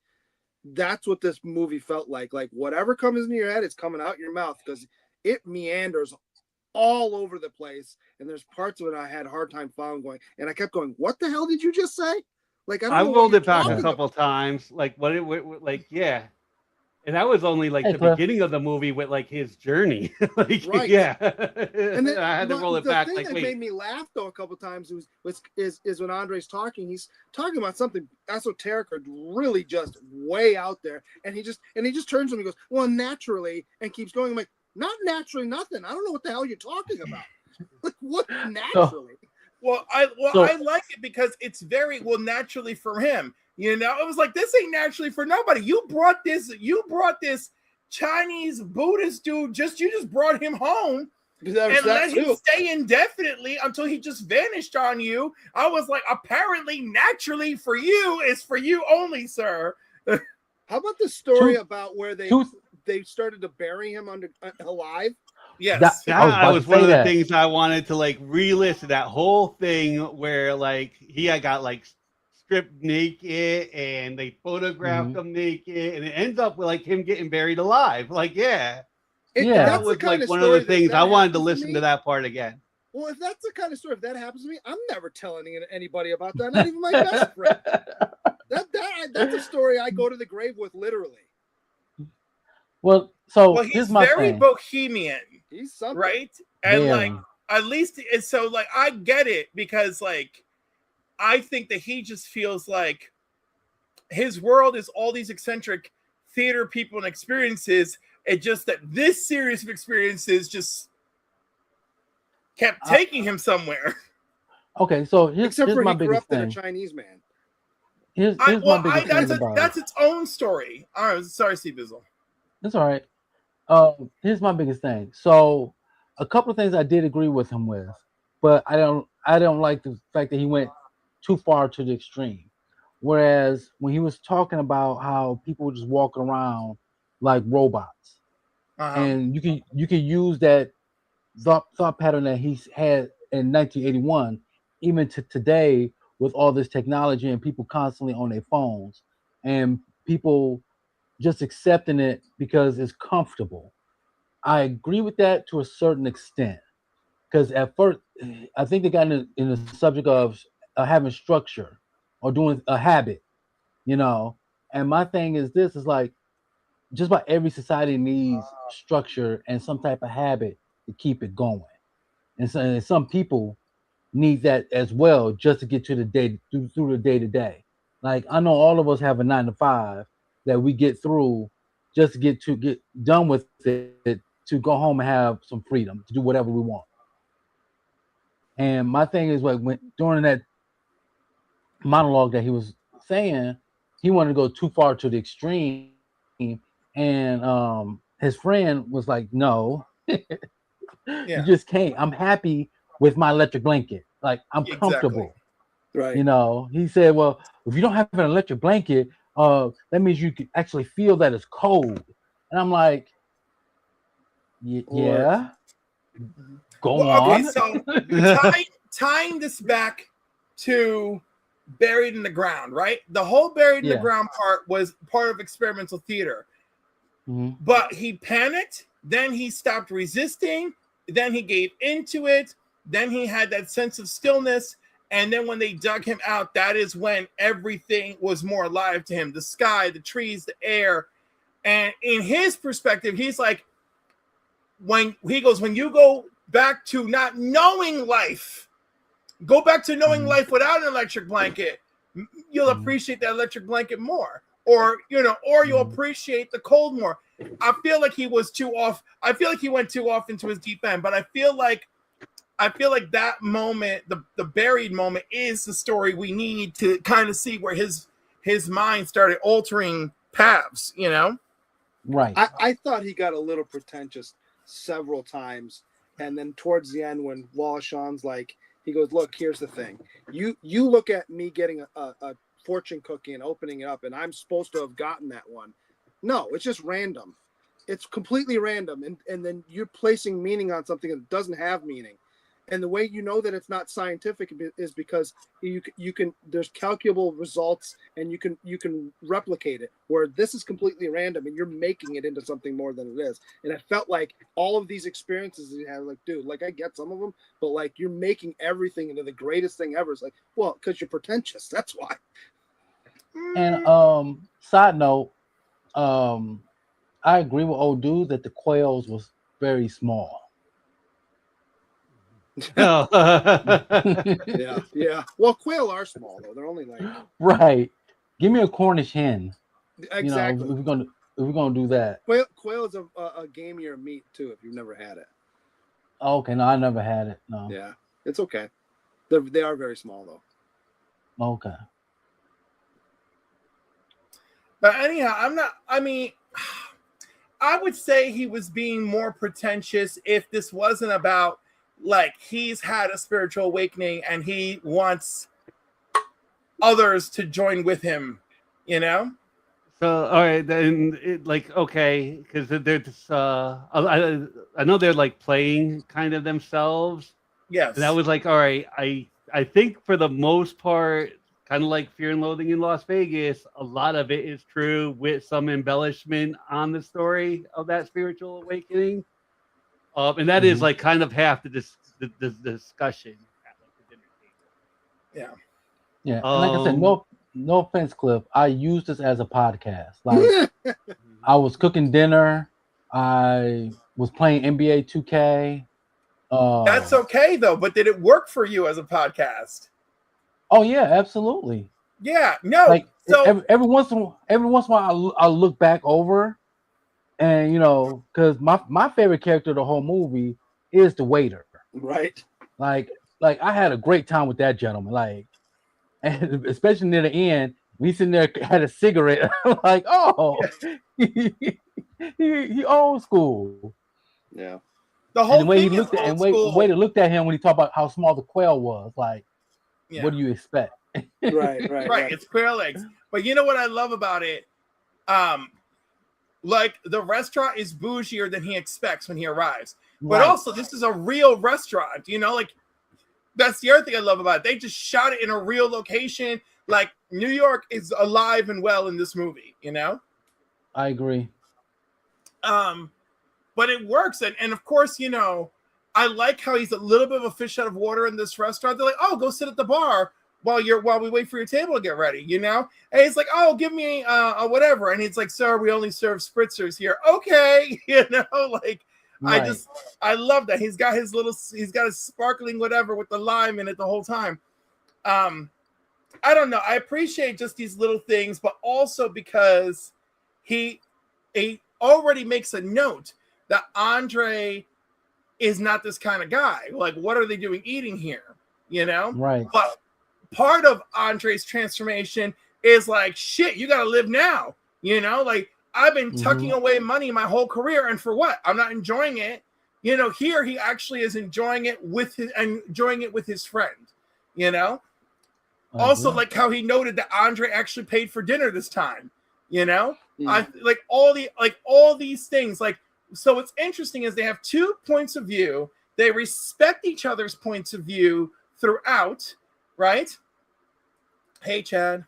that's what this movie felt like. Like, whatever comes into your head, it's coming out your mouth, because it meanders all over the place. And there's parts of it I had a hard time following, going, and I kept going, what the hell did you just say? Like, I rolled it back a couple times. Like, and that was only like the beginning of the movie with like his journey. Like, yeah. And then I had to roll it back. The thing that made me laugh though a couple times is when Andre's talking. He's talking about something esoteric or really just way out there, and he just turns to me and goes, "Well, naturally," and keeps going. I'm like, "Not naturally, nothing. I don't know what the hell you're talking about. Like, what naturally?" I like it because it's very naturally for him. You know, it was like, this ain't naturally for nobody. You brought this Chinese Buddhist dude, you just brought him home and let him stay indefinitely until he just vanished on you. I was like, apparently, naturally for you is for you only, sir. How about the story about where they started to bury him alive? Yes, that was one of the things I wanted to like re-listen. That whole thing where like he had got like stripped naked and they photographed him naked, and it ends up with like him getting buried alive. Like, that was like one of the things I wanted to listen to that part again. Well, if that's the kind of story, if that happens to me, I'm never telling anybody about that. Not even my best friend. That's a story I go to the grave with, literally. Well, he's very bohemian. He's something, right? And like, at least it's so like I get it, because like I think that he just feels like his world is all these eccentric theater people and experiences. It just that this series of experiences just kept taking him somewhere. Okay, so here's my he biggest thing. A Chinese man. Here's my biggest thing about that's its own story. All right, sorry, Steve Bizzle. That's all right. Here's my biggest thing. So, a couple of things I did agree with him with, but I don't like the fact that he went too far to the extreme. Whereas when he was talking about how people just walk around like robots, and you can use that thought pattern that he's had in 1981 even to today, with all this technology and people constantly on their phones and people just accepting it because it's comfortable. I agree with that to a certain extent, because at first I think they got in the subject of having structure or doing a habit, and my thing is this is like, just about every society needs structure and some type of habit to keep it going, and some people need that as well, just to get to the day through the day to day. Like, I know all of us have a 9 to 5 that we get through just to get done with it, to go home and have some freedom to do whatever we want. And my thing is, like, during that monologue that he was saying, he wanted to go too far to the extreme, and his friend was like, "No, you just can't. I'm happy with my electric blanket. Like, I'm comfortable." Right. He said, "Well, if you don't have an electric blanket, that means you can actually feel that it's cold." And I'm like, "Yeah, go on." Okay, so tying this back to buried in the ground, right? The whole buried in the ground part was part of experimental theater. But he panicked, then he stopped resisting, then he gave into it, then he had that sense of stillness, and then when they dug him out, that is when everything was more alive to him. The sky, the trees, the air. And in his perspective, he's like, when you go back to not knowing life, go back to knowing life without an electric blanket, you'll appreciate that electric blanket more. Or you'll appreciate the cold more. I feel like he was too off. I feel like he went too off into his deep end. But I feel like that moment, the buried moment, is the story we need to kind of see where his mind started altering paths. Right. I thought he got a little pretentious several times, and then towards the end, when Wall-Shawn's like, he goes, "Look, here's the thing. You look at me getting a fortune cookie and opening it up, and I'm supposed to have gotten that one. No, it's just random. It's completely random, and then you're placing meaning on something that doesn't have meaning. And the way you know that it's not scientific is because you can there's calculable results, and you can replicate it. Where this is completely random, and you're making it into something more than it is. And it felt like all of these experiences that you had, like, dude, like, I get some of them, but like, you're making everything into the greatest thing ever. It's like, well, because you're pretentious. That's why." And side note, I agree with old dude that the quails was very small. Yeah. Well, quail are small though. They're only like right. Give me a Cornish hen. Exactly. If we're gonna do that. Quail is a gamier meat too. If you've never had it. Okay, no, I never had it. No. Yeah, it's okay. They are very small though. Okay. But anyhow, I would say he was being more pretentious if this wasn't about like he's had a spiritual awakening and he wants others to join with him, you know? So all right, then okay, because there's I know they're like playing kind of themselves. Yes. And that was like, all right, I think for the most part, kind of like Fear and Loathing in Las Vegas, a lot of it is true with some embellishment on the story of that spiritual awakening. And that is like kind of half the discussion at like the dinner table. Yeah. And like I said, no offense, Cliff. I used this as a podcast. Like I was cooking dinner. I was playing NBA 2K. That's okay though, but did it work for you as a podcast? Oh yeah, absolutely. Yeah, no. Like so every once in a while, I'll look back over, and because my favorite character of the whole movie is the waiter. Right. Like I had a great time with that gentleman. Like, and especially near the end, we sitting there had a cigarette. Like, oh, he old school. Yeah. The whole and the way thing he looked is at, and old school. way to looked at him when he talked about how small the quail was. Like, what do you expect? Right. It's quail eggs. But you know what I love about it? Like the restaurant is bougier than he expects when he arrives. But also, this is a real restaurant. Like that's the other thing I love about it. They just shot it in a real location. Like New York is alive and well in this movie. I agree. But it works, and of course, I like how he's a little bit of a fish out of water in this restaurant. They're like, "Oh, go sit at the bar while we wait for your table to get ready," And he's like, "Oh, give me a whatever," and he's like, "Sir, we only serve spritzers here." Okay, Right. I love that he's got his sparkling whatever with the lime in it the whole time. I don't know. I appreciate just these little things, but also because he already makes a note that Andre is not this kind of guy. Like, what are they doing eating here? Right. But part of Andre's transformation is like, shit, you got to live now. Like I've been tucking away money my whole career. And for what? I'm not enjoying it. Here he actually is enjoying it with his friend, Also, like how he noted that Andre actually paid for dinner this time, I like all these things. Like, so what's interesting is they have two points of view. They respect each other's points of view throughout, right? Hey, Chad.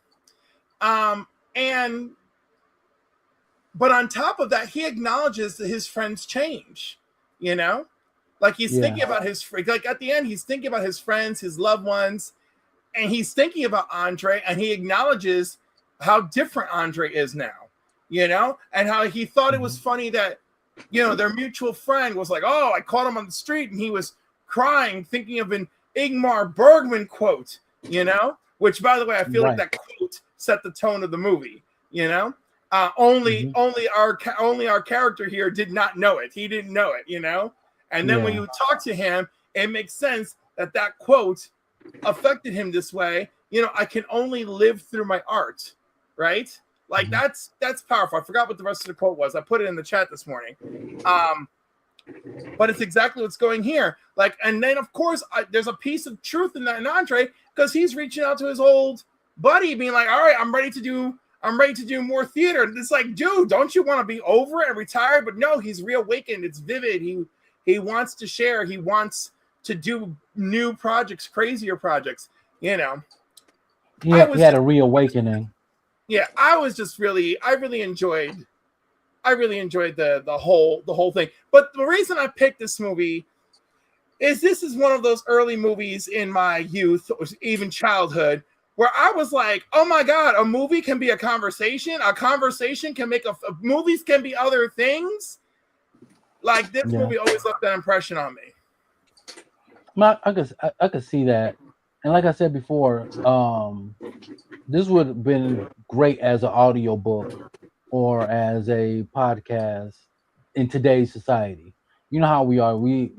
But on top of that, he acknowledges that his friends change, like he's thinking about like at the end, he's thinking about his friends, his loved ones, and he's thinking about Andre, and he acknowledges how different Andre is now, and how he thought it was funny that, their mutual friend was like, "Oh, I caught him on the street and he was crying, thinking of an Ingmar Bergman quote, which, by the way, I feel like that quote set the tone of the movie, only our character here did not know it. He didn't know it, and then when you talk to him, it makes sense that quote affected him this way. I can only live through my art, right? Like that's powerful. I forgot what the rest of the quote was. I put it in the chat this morning. But it's exactly what's going here. Like, and then of course there's a piece of truth in that in Andre, because he's reaching out to his old buddy, being like, "All right, I'm ready to do more theater." And it's like, dude, don't you want to be over it and retired? But no, he's reawakened. It's vivid. He wants to share. He wants to do new projects, crazier projects. He had a reawakening. Yeah, I really enjoyed the whole thing. But the reason I picked this movie is this is one of those early movies in my youth or even childhood where I was like, "Oh my God, a movie can be a conversation. A conversation can make movies can be other things." Like this movie always left that impression on me. I could see that. And like I said before, this would have been great as an audio book or as a podcast in today's society. You know how we are. We're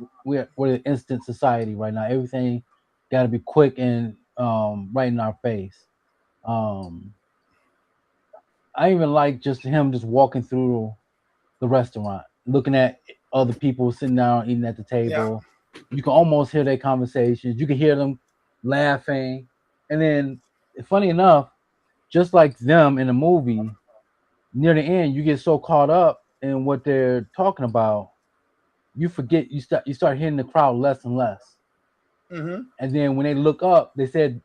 an instant society right now. Everything got to be quick and right in our face. I even like just him just walking through the restaurant, looking at other people sitting down eating at the table. Yeah. You can almost hear their conversations. You can hear them laughing. And then, funny enough, just like them in the movie, near the end, you get so caught up in what they're talking about, you forget. You start hearing the crowd less and less. Mm-hmm. And then when they look up, they said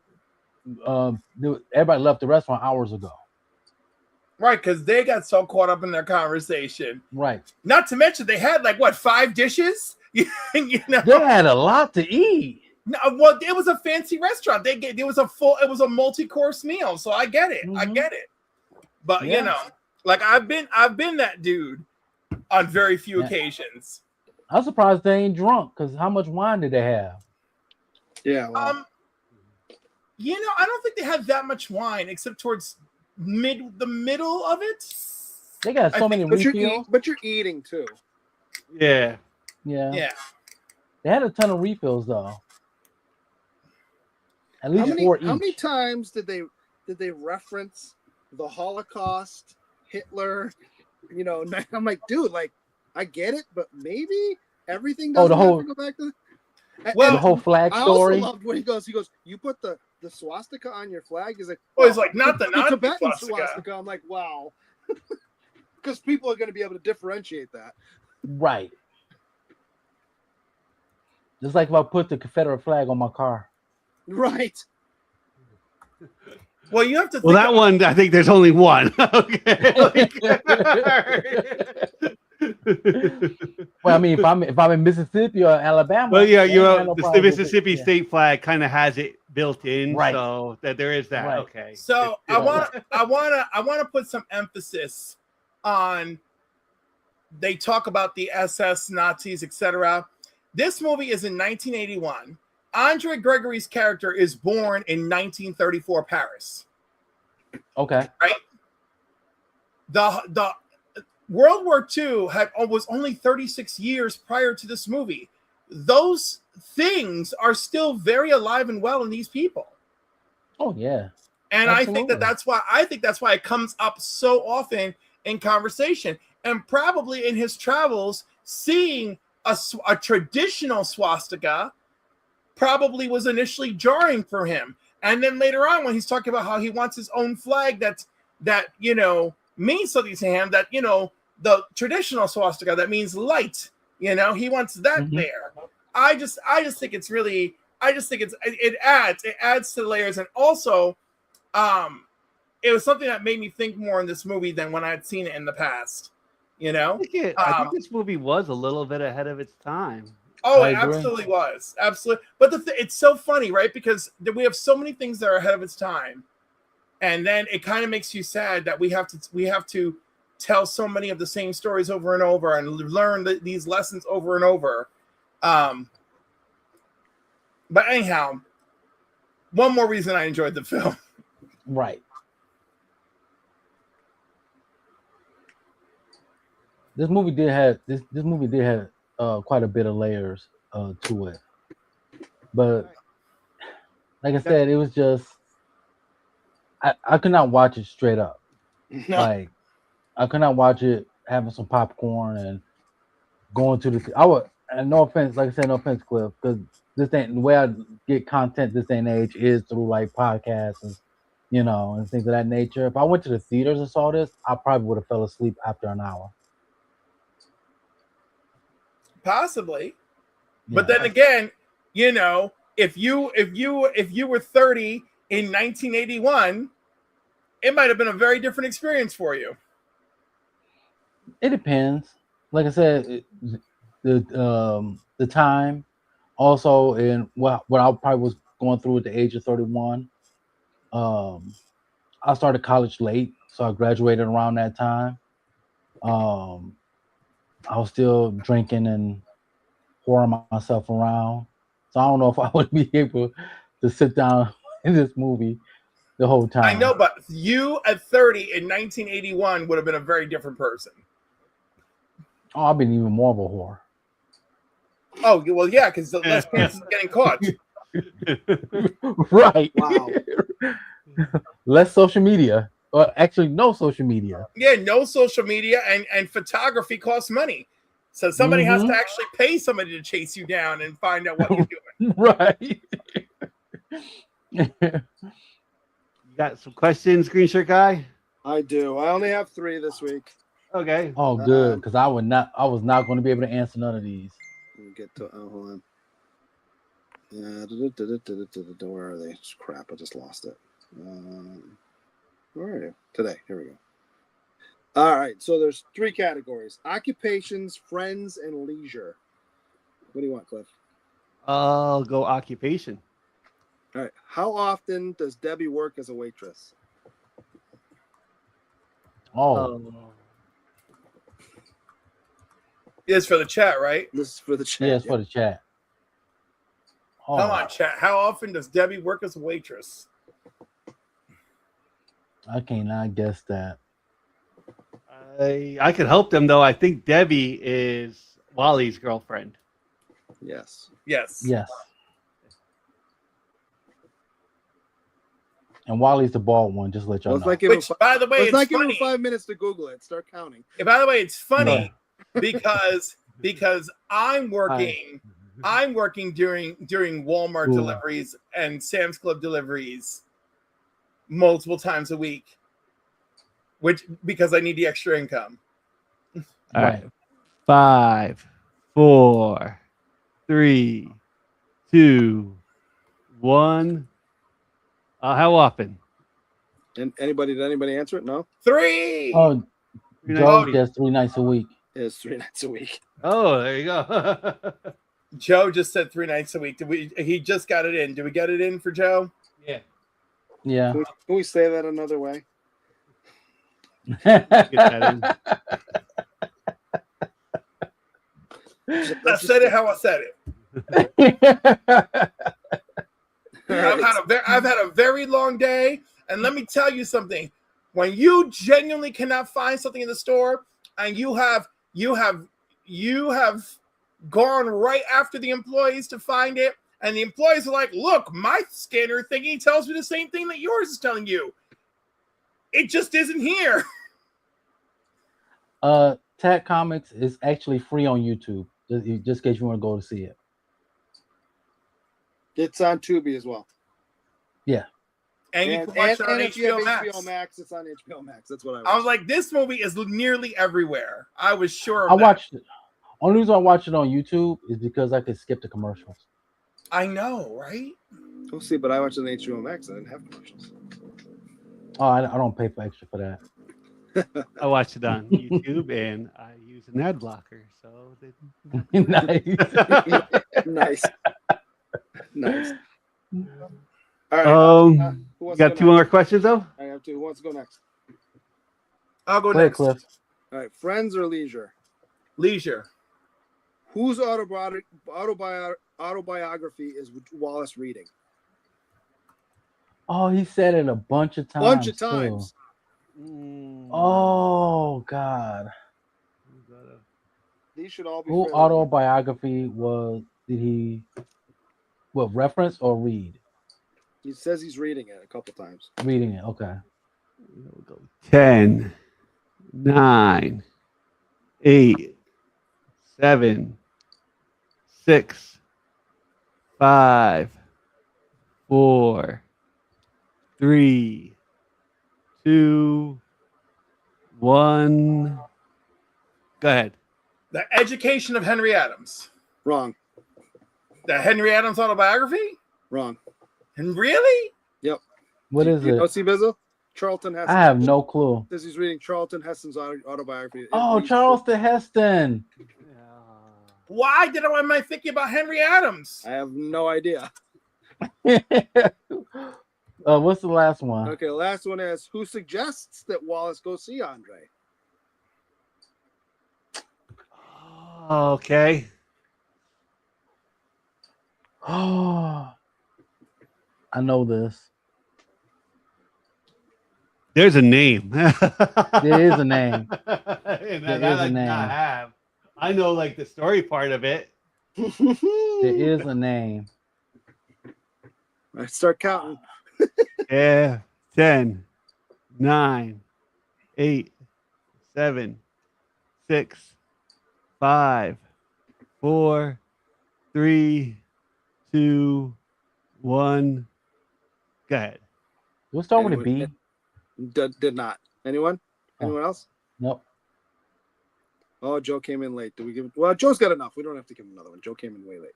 everybody left the restaurant hours ago. Right, because they got so caught up in their conversation. Right. Not to mention they had 5 dishes. They had a lot to eat. No, well, it was a fancy restaurant. It was a multi-course meal. So I get it. Mm-hmm. I get it. But I've been that dude on very few occasions. I'm surprised they ain't drunk, because how much wine did they have? Yeah. Well. I don't think they had that much wine except towards the middle of it. They got so many refills. But you're eating too. Yeah. They had a ton of refills though. At least 4 each. How many times did they reference the Holocaust, Hitler? I'm like, dude, I get it, but maybe everything doesn't have to go back to. The whole flag story. I also loved when he goes, you put the swastika on your flag. He's like, he's like, not the Tibetan swastika. I'm like, wow. Because people are going to be able to differentiate that. Right. Just like if I put the Confederate flag on my car. Right. Well, you have to. Well, that one, I think there's only one. Okay. Well, I mean, if I'm in Mississippi or Alabama. Well, yeah, the Mississippi state flag kind of has it built in, right? So that there is that. Right. Okay. So I want to put some emphasis on. They talk about the SS, Nazis, etc. This movie is in 1981. Andre Gregory's character is born in 1934 Paris. Okay. Right. The World War II was only 36 years prior to this movie. Those things are still very alive and well in these people. Oh yeah. And absolutely. I think that's why it comes up so often in conversation. And probably in his travels, seeing a traditional swastika probably was initially jarring for him. And then later on, when he's talking about how he wants his own flag that means something to him, that the traditional swastika that means light, he wants that there. I just think it's really, it adds to the layers. And also it was something that made me think more in this movie than when I had seen it in the past. I think this movie was a little bit ahead of its time. Oh, it absolutely was. Absolutely. But it's so funny, right? Because we have so many things that are ahead of its time. And then it kind of makes you sad that we have to tell so many of the same stories over and over and learn these lessons over and over. But anyhow, one more reason I enjoyed the film. Right. This movie did have quite a bit of layers to it, but like I said, it was just I could not watch it straight up. No. Like I could not watch it having some popcorn and going to the. I would, and no offense, like I said, no offense, Cliff, because this ain't the way I get content this day and age is through like podcasts and and things of that nature. If I went to the theaters and saw this, I probably would have fell asleep after an hour. Possibly, but then again, if you were 30 in 1981, it might have been a very different experience for you. It depends. Like I said, the time, also, and what I probably was going through at the age of 31. I started college late, so I graduated around that time. I was still drinking and whoring myself around. So I don't know if I would be able to sit down in this movie the whole time. I know, but you at 30 in 1981 would have been a very different person. Oh, I've been even more of a whore. Oh, well, yeah, because the less chances of getting caught. Right. Wow. Less social media. or actually no social media. Yeah, no social media, and photography costs money. So somebody has to actually pay somebody to chase you down and find out what you're doing. Right. You got some questions, Green Shirt Guy? I do. I only have 3 this week. Okay. Oh, good, because I was not going to be able to answer none of these. Let me get to. Oh, hold on. Where are they? Crap! I just lost it. Where are you? Today. Here we go. All right. So there's 3 categories: occupations, friends, and leisure. What do you want, Cliff? I'll go occupation. All right. How often does Debbie work as a waitress? Oh. It's for the chat, right? This is for the chat. Yeah, it's for the chat. Oh. Come on, chat. How often does Debbie work as a waitress? I cannot guess that. I could help them though. I think Debbie is Wally's girlfriend. Yes. Yes. Yes. And Wally's the bald one. Just to let y'all know. Which, by the way, let's it's not give funny. him 5 minutes to Google it. Start counting. By the way, it's funny because I'm working during Walmart deliveries and Sam's Club deliveries multiple times a week, because I need the extra income. All right. 5, 4, 3, 2, 1. How often? And did anybody answer it? No. 3. Oh, Joe does 3 nights a week. It's 3 nights a week. Oh, there you go. Joe just said 3 nights a week. He just got it in. Did we get it in for Joe? Yeah. Yeah. Can we say that another way? Get that in. I said it how I said it. I've had a very long day, and let me tell you something. When you genuinely cannot find something in the store, and you have gone right after the employees to find it, and the employees are like, "Look, my scanner thingy tells me the same thing that yours is telling you. It just isn't here." Tag Comics is actually free on YouTube. Just in case you want to go to see it. It's on Tubi as well. Yeah. And you can watch it on if you have HBO Max. HBO Max, it's on HBO Max. That's what I was like, this movie is nearly everywhere. I was sure of I that. watched it. Only reason I watch it on YouTube is because I could skip the commercials. I know, right? We'll see, but I watched it on HBO Max. I didn't have commercials. Oh, I don't pay for extra for that. I watched it on YouTube and I use an ad blocker. So Nice. Nice. All right. You got 2 more questions though? I have 2. Who wants to go next? I'll go next. Cliff. All right. Friends or leisure? Leisure. Whose autobiography is Wallace reading? Oh, he said it a bunch of times. Oh God. These should all be. Who autobiography did he reference or read? He says he's reading it a couple times. Reading it, okay. 10, 9, 8, 7, 6, 5, 4, 3, 2, 1. Go ahead. The Education of Henry Adams. Wrong. The Henry Adams autobiography? Wrong. And really? Yep. What is it? see Bizzle? Charlton Heston. I have no clue. Says he's reading Charlton Heston's autobiography. Oh, Charlton Heston. Why am I thinking about Henry Adams? I have no idea. What's the last one? Okay, the last one is who suggests that Wallace go see Andre? Okay. Oh, I know this. There's a name. There is a name. I know like the story part of it. There is a name. All right, start counting. Yeah. 10, 9, 8, 7, 6, 5, 4, 3, 2, 1. Go ahead. We'll start with a Anyone- B. Did not. Anyone? Anyone else? Nope. Oh, Joe came in late. Do we give? Well, Joe's got enough. We don't have to give him another one. Joe came in way late.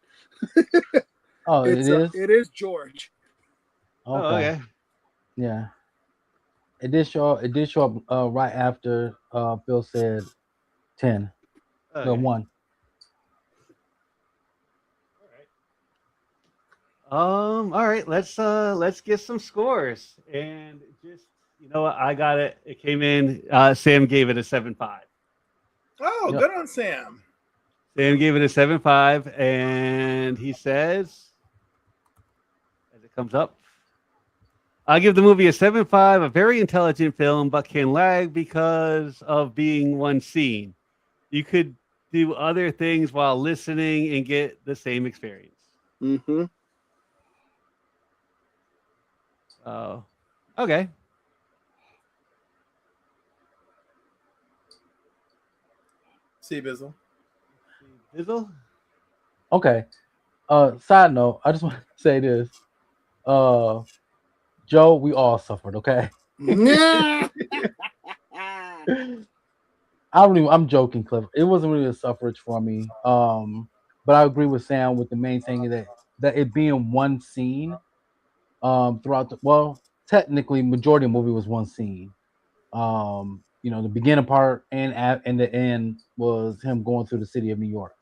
Oh, it is. It is George. Okay. Oh, okay. Yeah. It did show up right after Phil said 10. Okay. Well, 1. All right. Let's get some scores. And just what, I got it. It came in. Sam gave it a 7.5. Oh, Yep. good on Sam. Sam gave it a 7.5, and he says, as it comes up, I give the movie a 7.5, a very intelligent film, but can lag because of being one scene. You could do other things while listening and get the same experience. Mm-hmm. Oh, okay. See, Bizzle. Bizzle? Okay. Side note, I just want to say this. Joe, we all suffered, okay? I'm joking, Cliff. It wasn't really a suffrage for me. But I agree with Sam with the main thing that it being one scene throughout technically majority of the movie was one scene. The beginning part and the end was him going through the city of New York.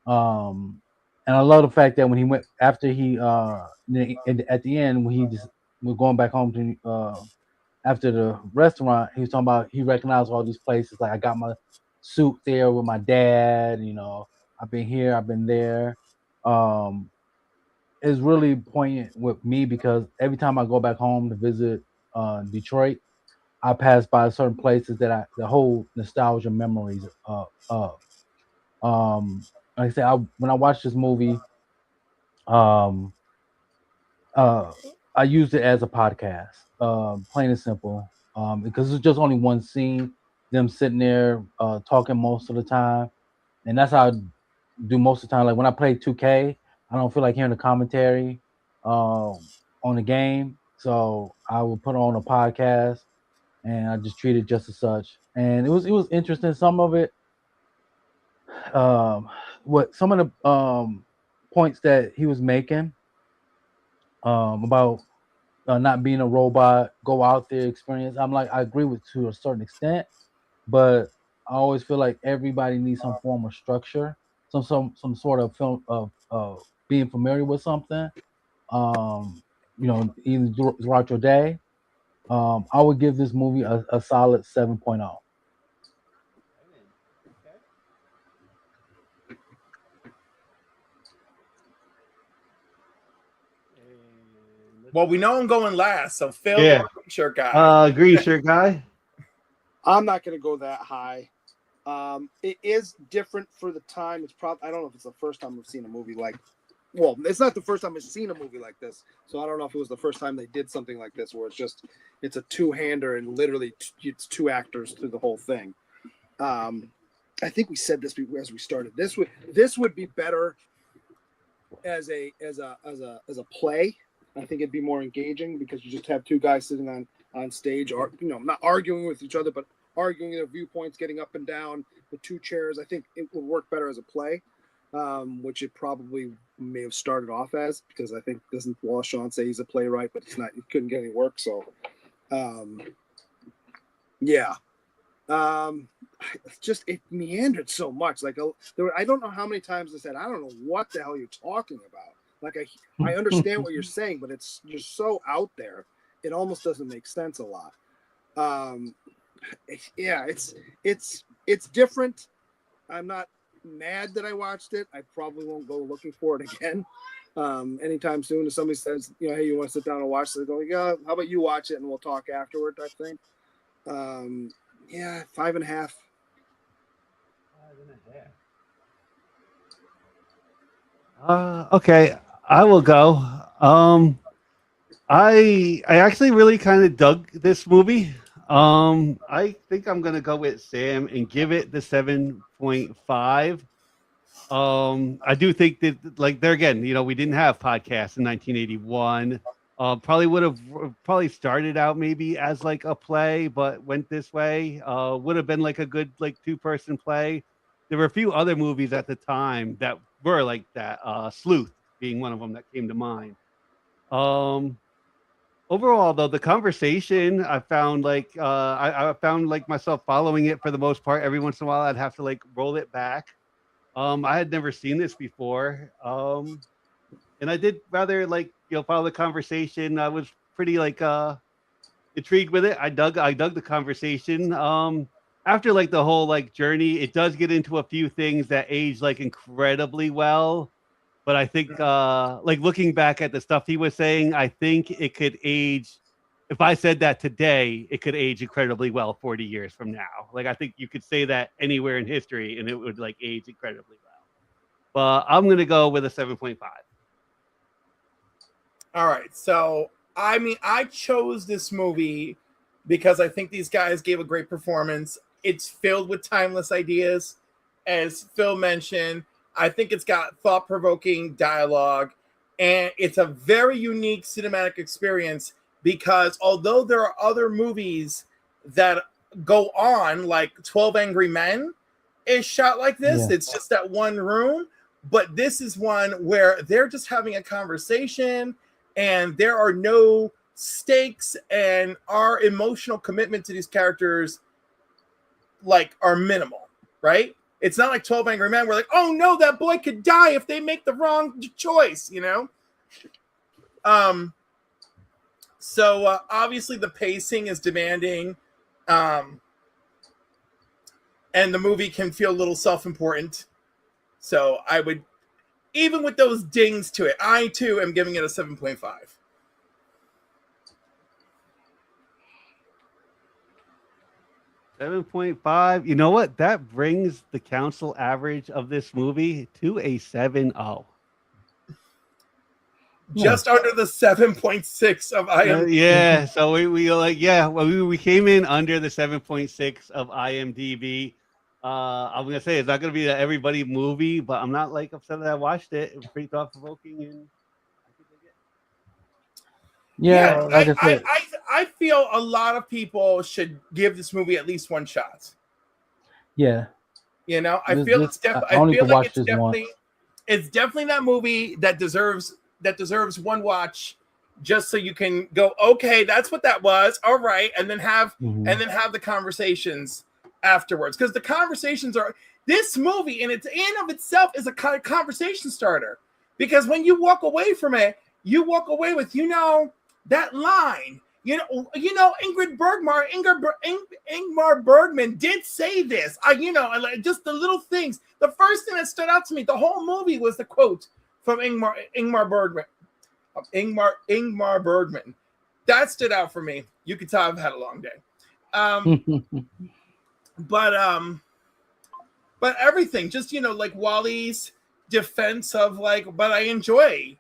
And I love the fact that when he went after he at the end when he just was going back home to after the restaurant, he was talking about he recognized all these places. Like I got my suit there with my dad. I've been here, I've been there. It's really poignant with me because every time I go back home to visit Detroit, I pass by certain places that the whole nostalgia memories of. Like I said, when I watched this movie, I used it as a podcast, plain and simple, because it's just only one scene, them sitting there talking most of the time, and that's how I do most of the time. Like when I play 2K, I don't feel like hearing the commentary on the game, so I will put on a podcast, and I just treat it just as such. And it was interesting. Some of it, what some of the points that he was making about not being a robot, go out there, experience. I'm like, I agree with to a certain extent, but I always feel like everybody needs some form of structure, some sort of film of being familiar with something. Either throughout your day. I would give this movie a solid 7.0. Well, we know I'm going last, so Phil, Yeah. green shirt guy. Green shirt guy. I'm not going to go that high. It is different for the time. It's probably I don't know if it's the first time I've seen a movie like. Well, it's not the first time I've seen a movie like this, so I don't know if it was the first time they did something like this, where it's a two-hander and literally it's two actors through the whole thing. I think we said this as we started. This would be better as a play. I think it'd be more engaging because you just have two guys sitting on stage, or not arguing with each other, but arguing their viewpoints, getting up and down with two chairs. I think it would work better as a play, which it probably may have started off as, because I think doesn't Sean say he's a playwright, but he's not. He couldn't get any work, so yeah. It meandered so much. Like I don't know how many times I said, I don't know what the hell you're talking about. Like I understand what you're saying, but it's just so out there. It almost doesn't make sense a lot. It's different. I'm not mad that I watched it. I probably won't go looking for it again anytime soon. If somebody says, hey, you want to sit down and watch it, I go, yeah, how about you watch it and we'll talk afterward, I think. 5.5. Okay, I will go. I actually really kind of dug this movie. I think I'm gonna go with Sam and give it the 7.5. I do think that, like, there again, we didn't have podcasts in 1981. Probably would have probably started out maybe as like a play, but went this way. Would have been like a good like two-person play. There were a few other movies at the time that were like that. Sleuth being one of them that came to mind. Um, Overall, though, the conversation I found like I found like myself following it for the most part. Every once in a while, I'd have to like roll it back. I had never seen this before. And I did rather like follow the conversation. I was pretty like intrigued with it. I dug the conversation. After like the whole like journey, it does get into a few things that age like incredibly well. But I think like looking back at the stuff he was saying, I think it could age. If I said that today, it could age incredibly well 40 years from now. Like I think you could say that anywhere in history and it would like age incredibly well. But I'm gonna go with a 7.5. All right. So, I mean, I chose this movie because I think these guys gave a great performance. It's filled with timeless ideas. As Phil mentioned, I think it's got thought-provoking dialogue, and it's a very unique cinematic experience because although there are other movies that go on, like 12 Angry Men is shot like this, it's just that one room, but this is one where they're just having a conversation and there are no stakes, and our emotional commitment to these characters like are minimal, right? It's not like 12 Angry Men. We're like, oh no, that boy could die if they make the wrong choice, So obviously the pacing is demanding, and the movie can feel a little self-important. So I would, even with those dings to it, I too am giving it a 7.5. 7.5. You know what? That brings the council average of this movie to a 7.0. Just under the 7.6 of IMDb. Yeah, so we came in under the 7.6 of IMDb. I'm gonna say it's not gonna be an everybody movie, but I'm not like upset that I watched it. It was pretty thought provoking, and I feel a lot of people should give this movie at least one shot. Yeah, I feel it's definitely that movie that deserves one watch, just so you can go, okay, that's what that was, all right, and then have the conversations afterwards, because the conversations are, this movie in of itself is a kind of conversation starter, because when you walk away from it, you walk away with that line. Ingrid Ingmar Bergman did say this. Just the little things. The first thing that stood out to me, the whole movie, was the quote from Ingmar Bergman. Ingmar Bergman. That stood out for me. You could tell I've had a long day. But everything, just like Wally's defense of but I enjoy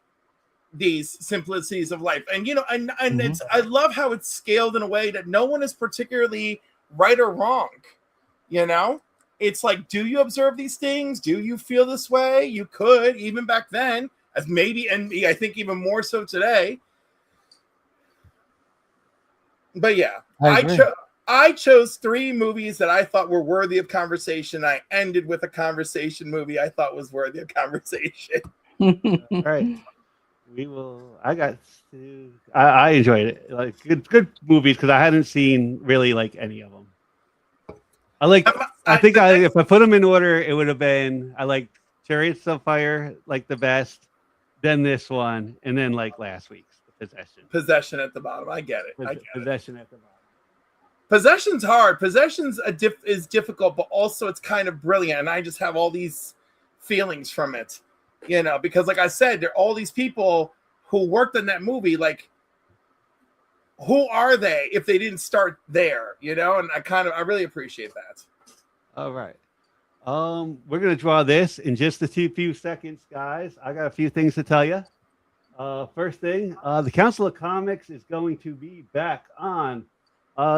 these simplicities of life, and it's, I love how it's scaled in a way that no one is particularly right or wrong. It's like, do you observe these things? Do you feel this way? You could, even back then, as maybe, and I think even more so today. But yeah, I chose 3 movies that I thought were worthy of conversation. I ended with a conversation movie I thought was worthy of conversation. All right. I enjoyed it. Like good movies, because I hadn't seen really like any of them. If I put them in order, it would have been, I like Chariots of Fire like the best, then this one, and then like last week's Possession at the bottom. I get it. Possession at the bottom. Possession's hard. Possession's is difficult, but also it's kind of brilliant, and I just have all these feelings from it. Because like I said, there are all these people who worked on that movie. Like, who are they if they didn't start there? And I really appreciate that. All right. We're gonna draw this in just a few seconds, guys. I got a few things to tell you. First thing, the Council of Comics is going to be back on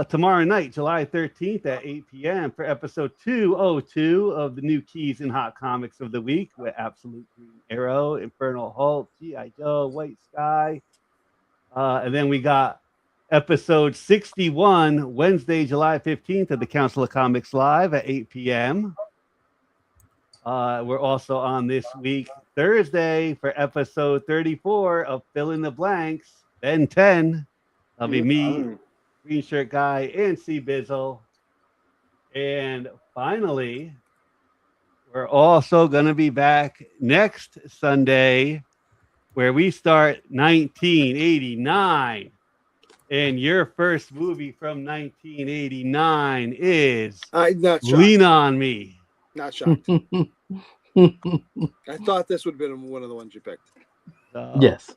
tomorrow night, July 13th at 8 p.m. for episode 202 of the new Keys and Hot Comics of the Week with Absolute Green Arrow, Infernal Hulk, G.I. Joe, White Sky. And then we got episode 61, Wednesday, July 15th of the Council of Comics Live at 8 p.m. We're also on this week, Thursday, for episode 34 of Fill in the Blanks, Ben 10. That'll be me, Green Shirt Guy, and C Bizzle. And finally, we're also going to be back next Sunday where we start 1989. And your first movie from 1989 is Lean On Me. Not shocked. I thought this would have been one of the ones you picked. Yes.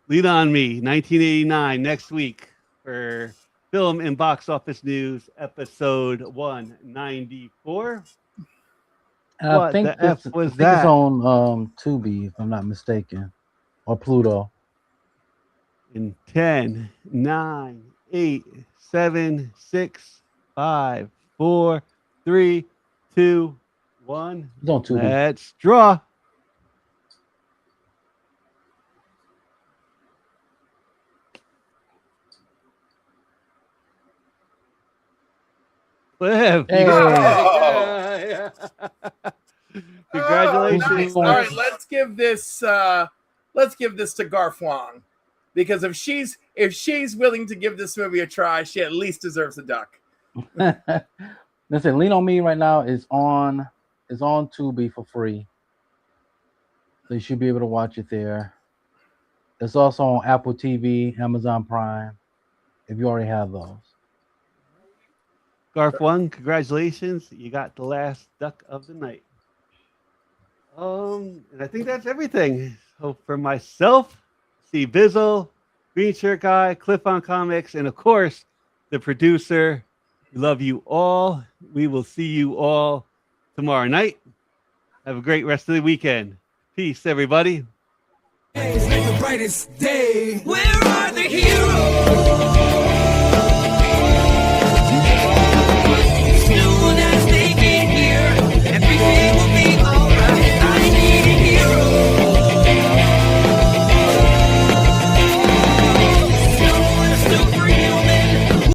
Lean On Me, 1989, next week for Film and Box Office News, episode 194. I think it's on Tubi, if I'm not mistaken, or Pluto. In 10, 9, 8, 7, 6, 5, 4, 3, 2, 1. It's on Tubi. Let's draw. Cliff, Hey. yeah. Congratulations. Oh, nice. All right, let's give this to Garfwong, because if she's willing to give this movie a try, she at least deserves a duck. Listen, Lean On Me right now is on Tubi for free. So you should be able to watch it there. It's also on Apple TV, Amazon Prime, if you already have those. Garf one, congratulations. You got the last duck of the night. And I think that's everything. So for myself, C Bizzle, Green Shirt Guy, Cliff on Comics, and of course, the producer, we love you all. We will see you all tomorrow night. Have a great rest of the weekend. Peace, everybody. The brightest day. Where are the heroes?